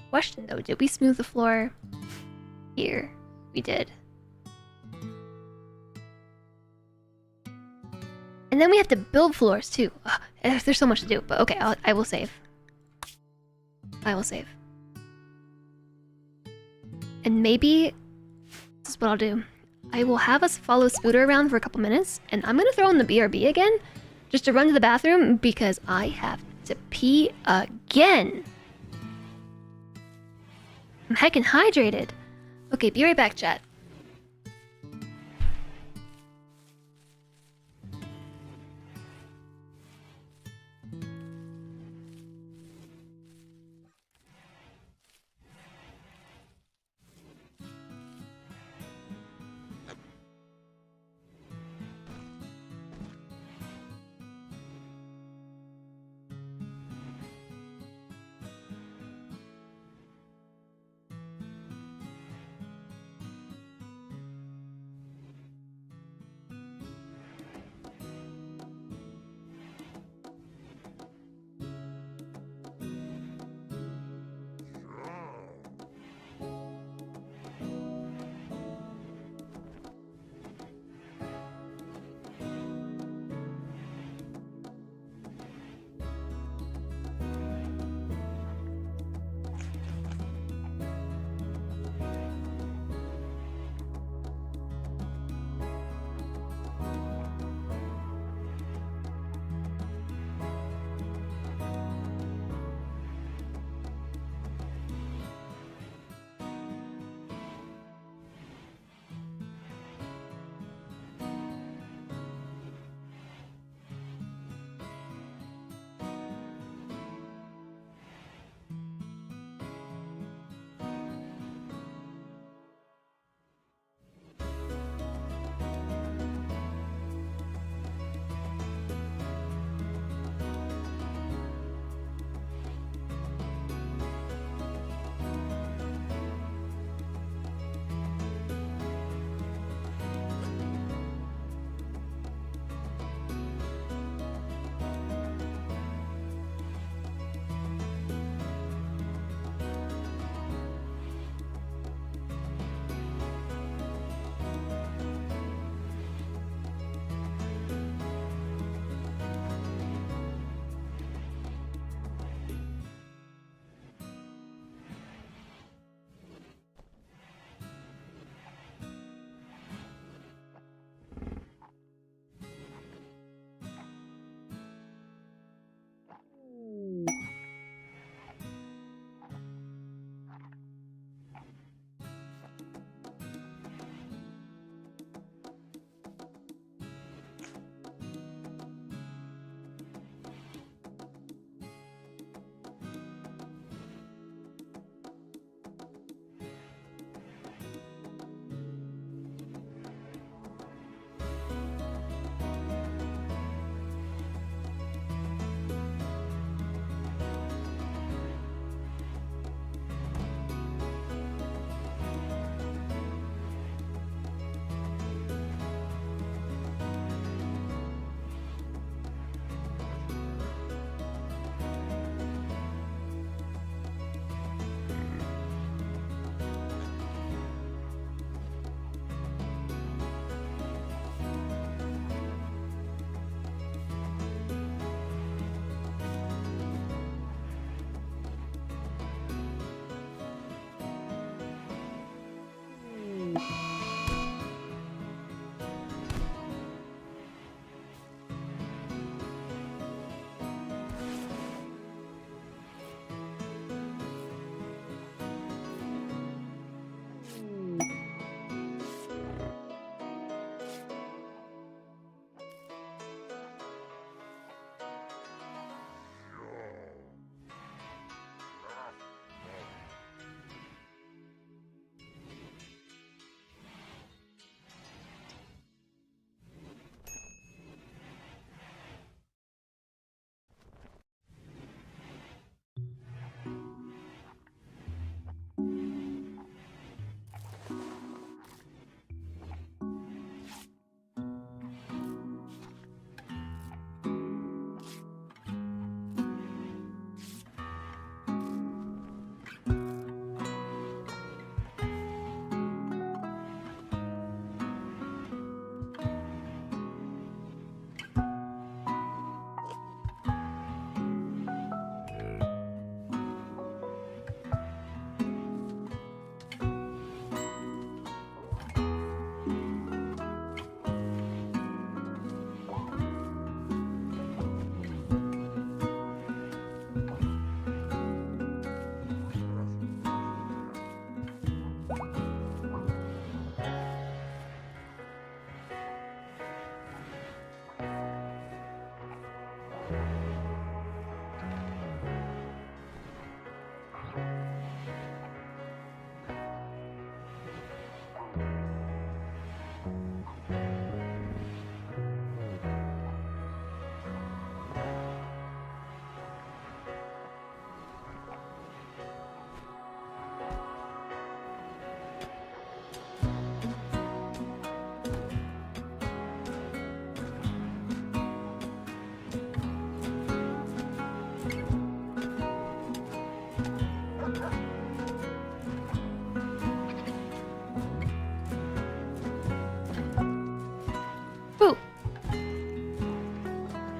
Question though, did we smooth the floor here? We did. And then we have to build floors too. Ugh, there's so much to do, but okay, I will save. I will save. And maybe this is what I'll do. I will have us follow Scooter around for a couple minutes, and I'm gonna throw in the BRB again, just to run to the bathroom because I have to pee again. I'm heckin' hydrated. Okay, be right back, chat.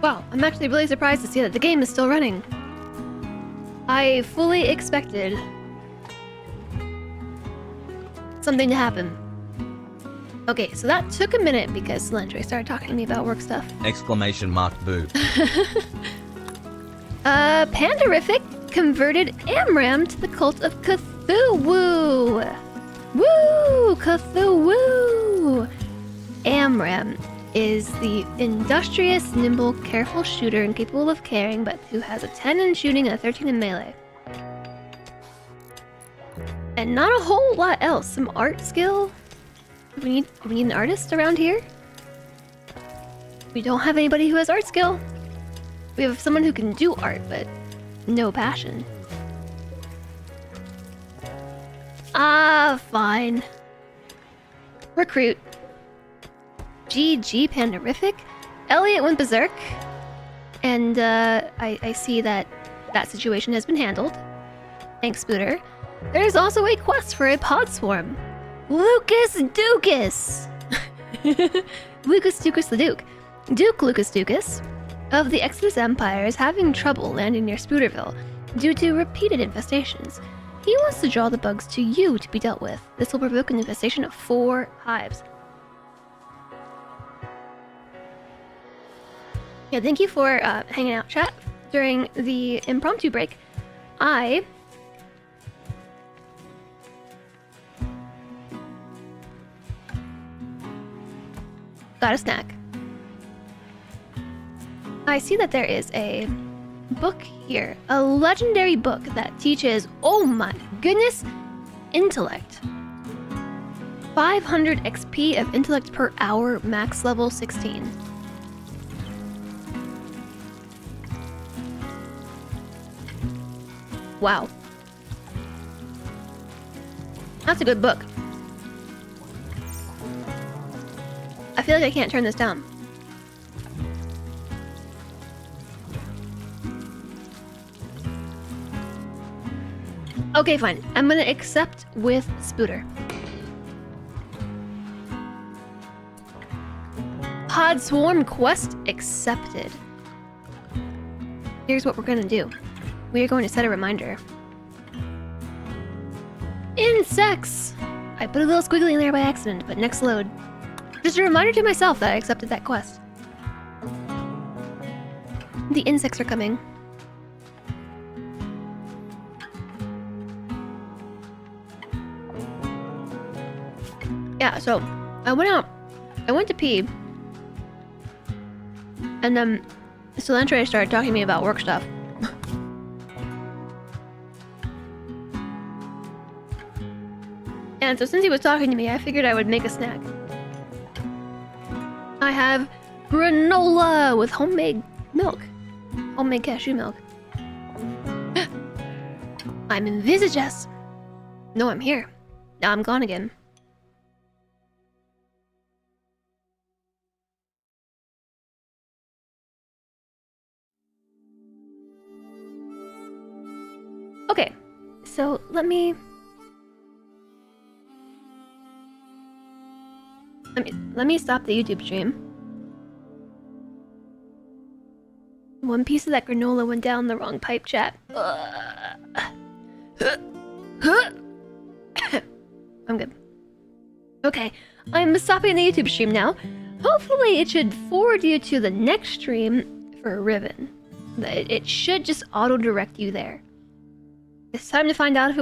Wow, I'm actually really surprised to see that the game is still running. I fully expected something to happen. Okay, so that took a minute because Lendre started talking to me about work stuff. Exclamation mark boo. Pandarific converted Amram to the cult of Cthulhu. Woo! Cthulhu! Amram is the industrious, nimble, careful shooter incapable of caring, but who has a 10 in shooting and a 13 in melee. And not a whole lot else. Some art skill. Do we need an artist around here? We don't have anybody who has art skill. We have someone who can do art, but no passion. Ah, fine. Recruit. GG Pandarific. Elliot went berserk. And I see that situation has been handled. Thanks, Spooter. There's also a quest for a pod swarm. Lucas Dukas! Lucas Dukas the Duke. Duke Lucas Dukas of the Exodus Empire is having trouble landing near Spooterville due to repeated infestations. He wants to draw the bugs to you to be dealt with. This will provoke an infestation of 4 hives. Yeah, thank you for hanging out, chat, during the impromptu break. I got a snack. I see that there is a book here, a legendary book that teaches, oh my goodness, intellect. 500 XP of intellect per hour, max level 16. Wow. That's a good book. I feel like I can't turn this down. Okay, fine. I'm gonna accept with Spooter. Pod Swarm quest accepted. Here's what we're gonna do. We are going to set a reminder. Insects! I put a little squiggly in there by accident, but next load. Just a reminder to myself that I accepted that quest. The insects are coming. Yeah, so I went to pee. And then Cilantro started talking to me about work stuff. And so since he was talking to me, I figured I would make a snack. I have granola with homemade milk. Homemade cashew milk. I'm in Woahhjess. No, I'm here. Now I'm gone again. Okay, so let me stop the YouTube stream. One piece of that granola went down the wrong pipe, chat. I'm good. Okay, I'm stopping the YouTube stream now. Hopefully it should forward you to the next stream for Riven. It should just auto-direct you there. It's time to find out if it works.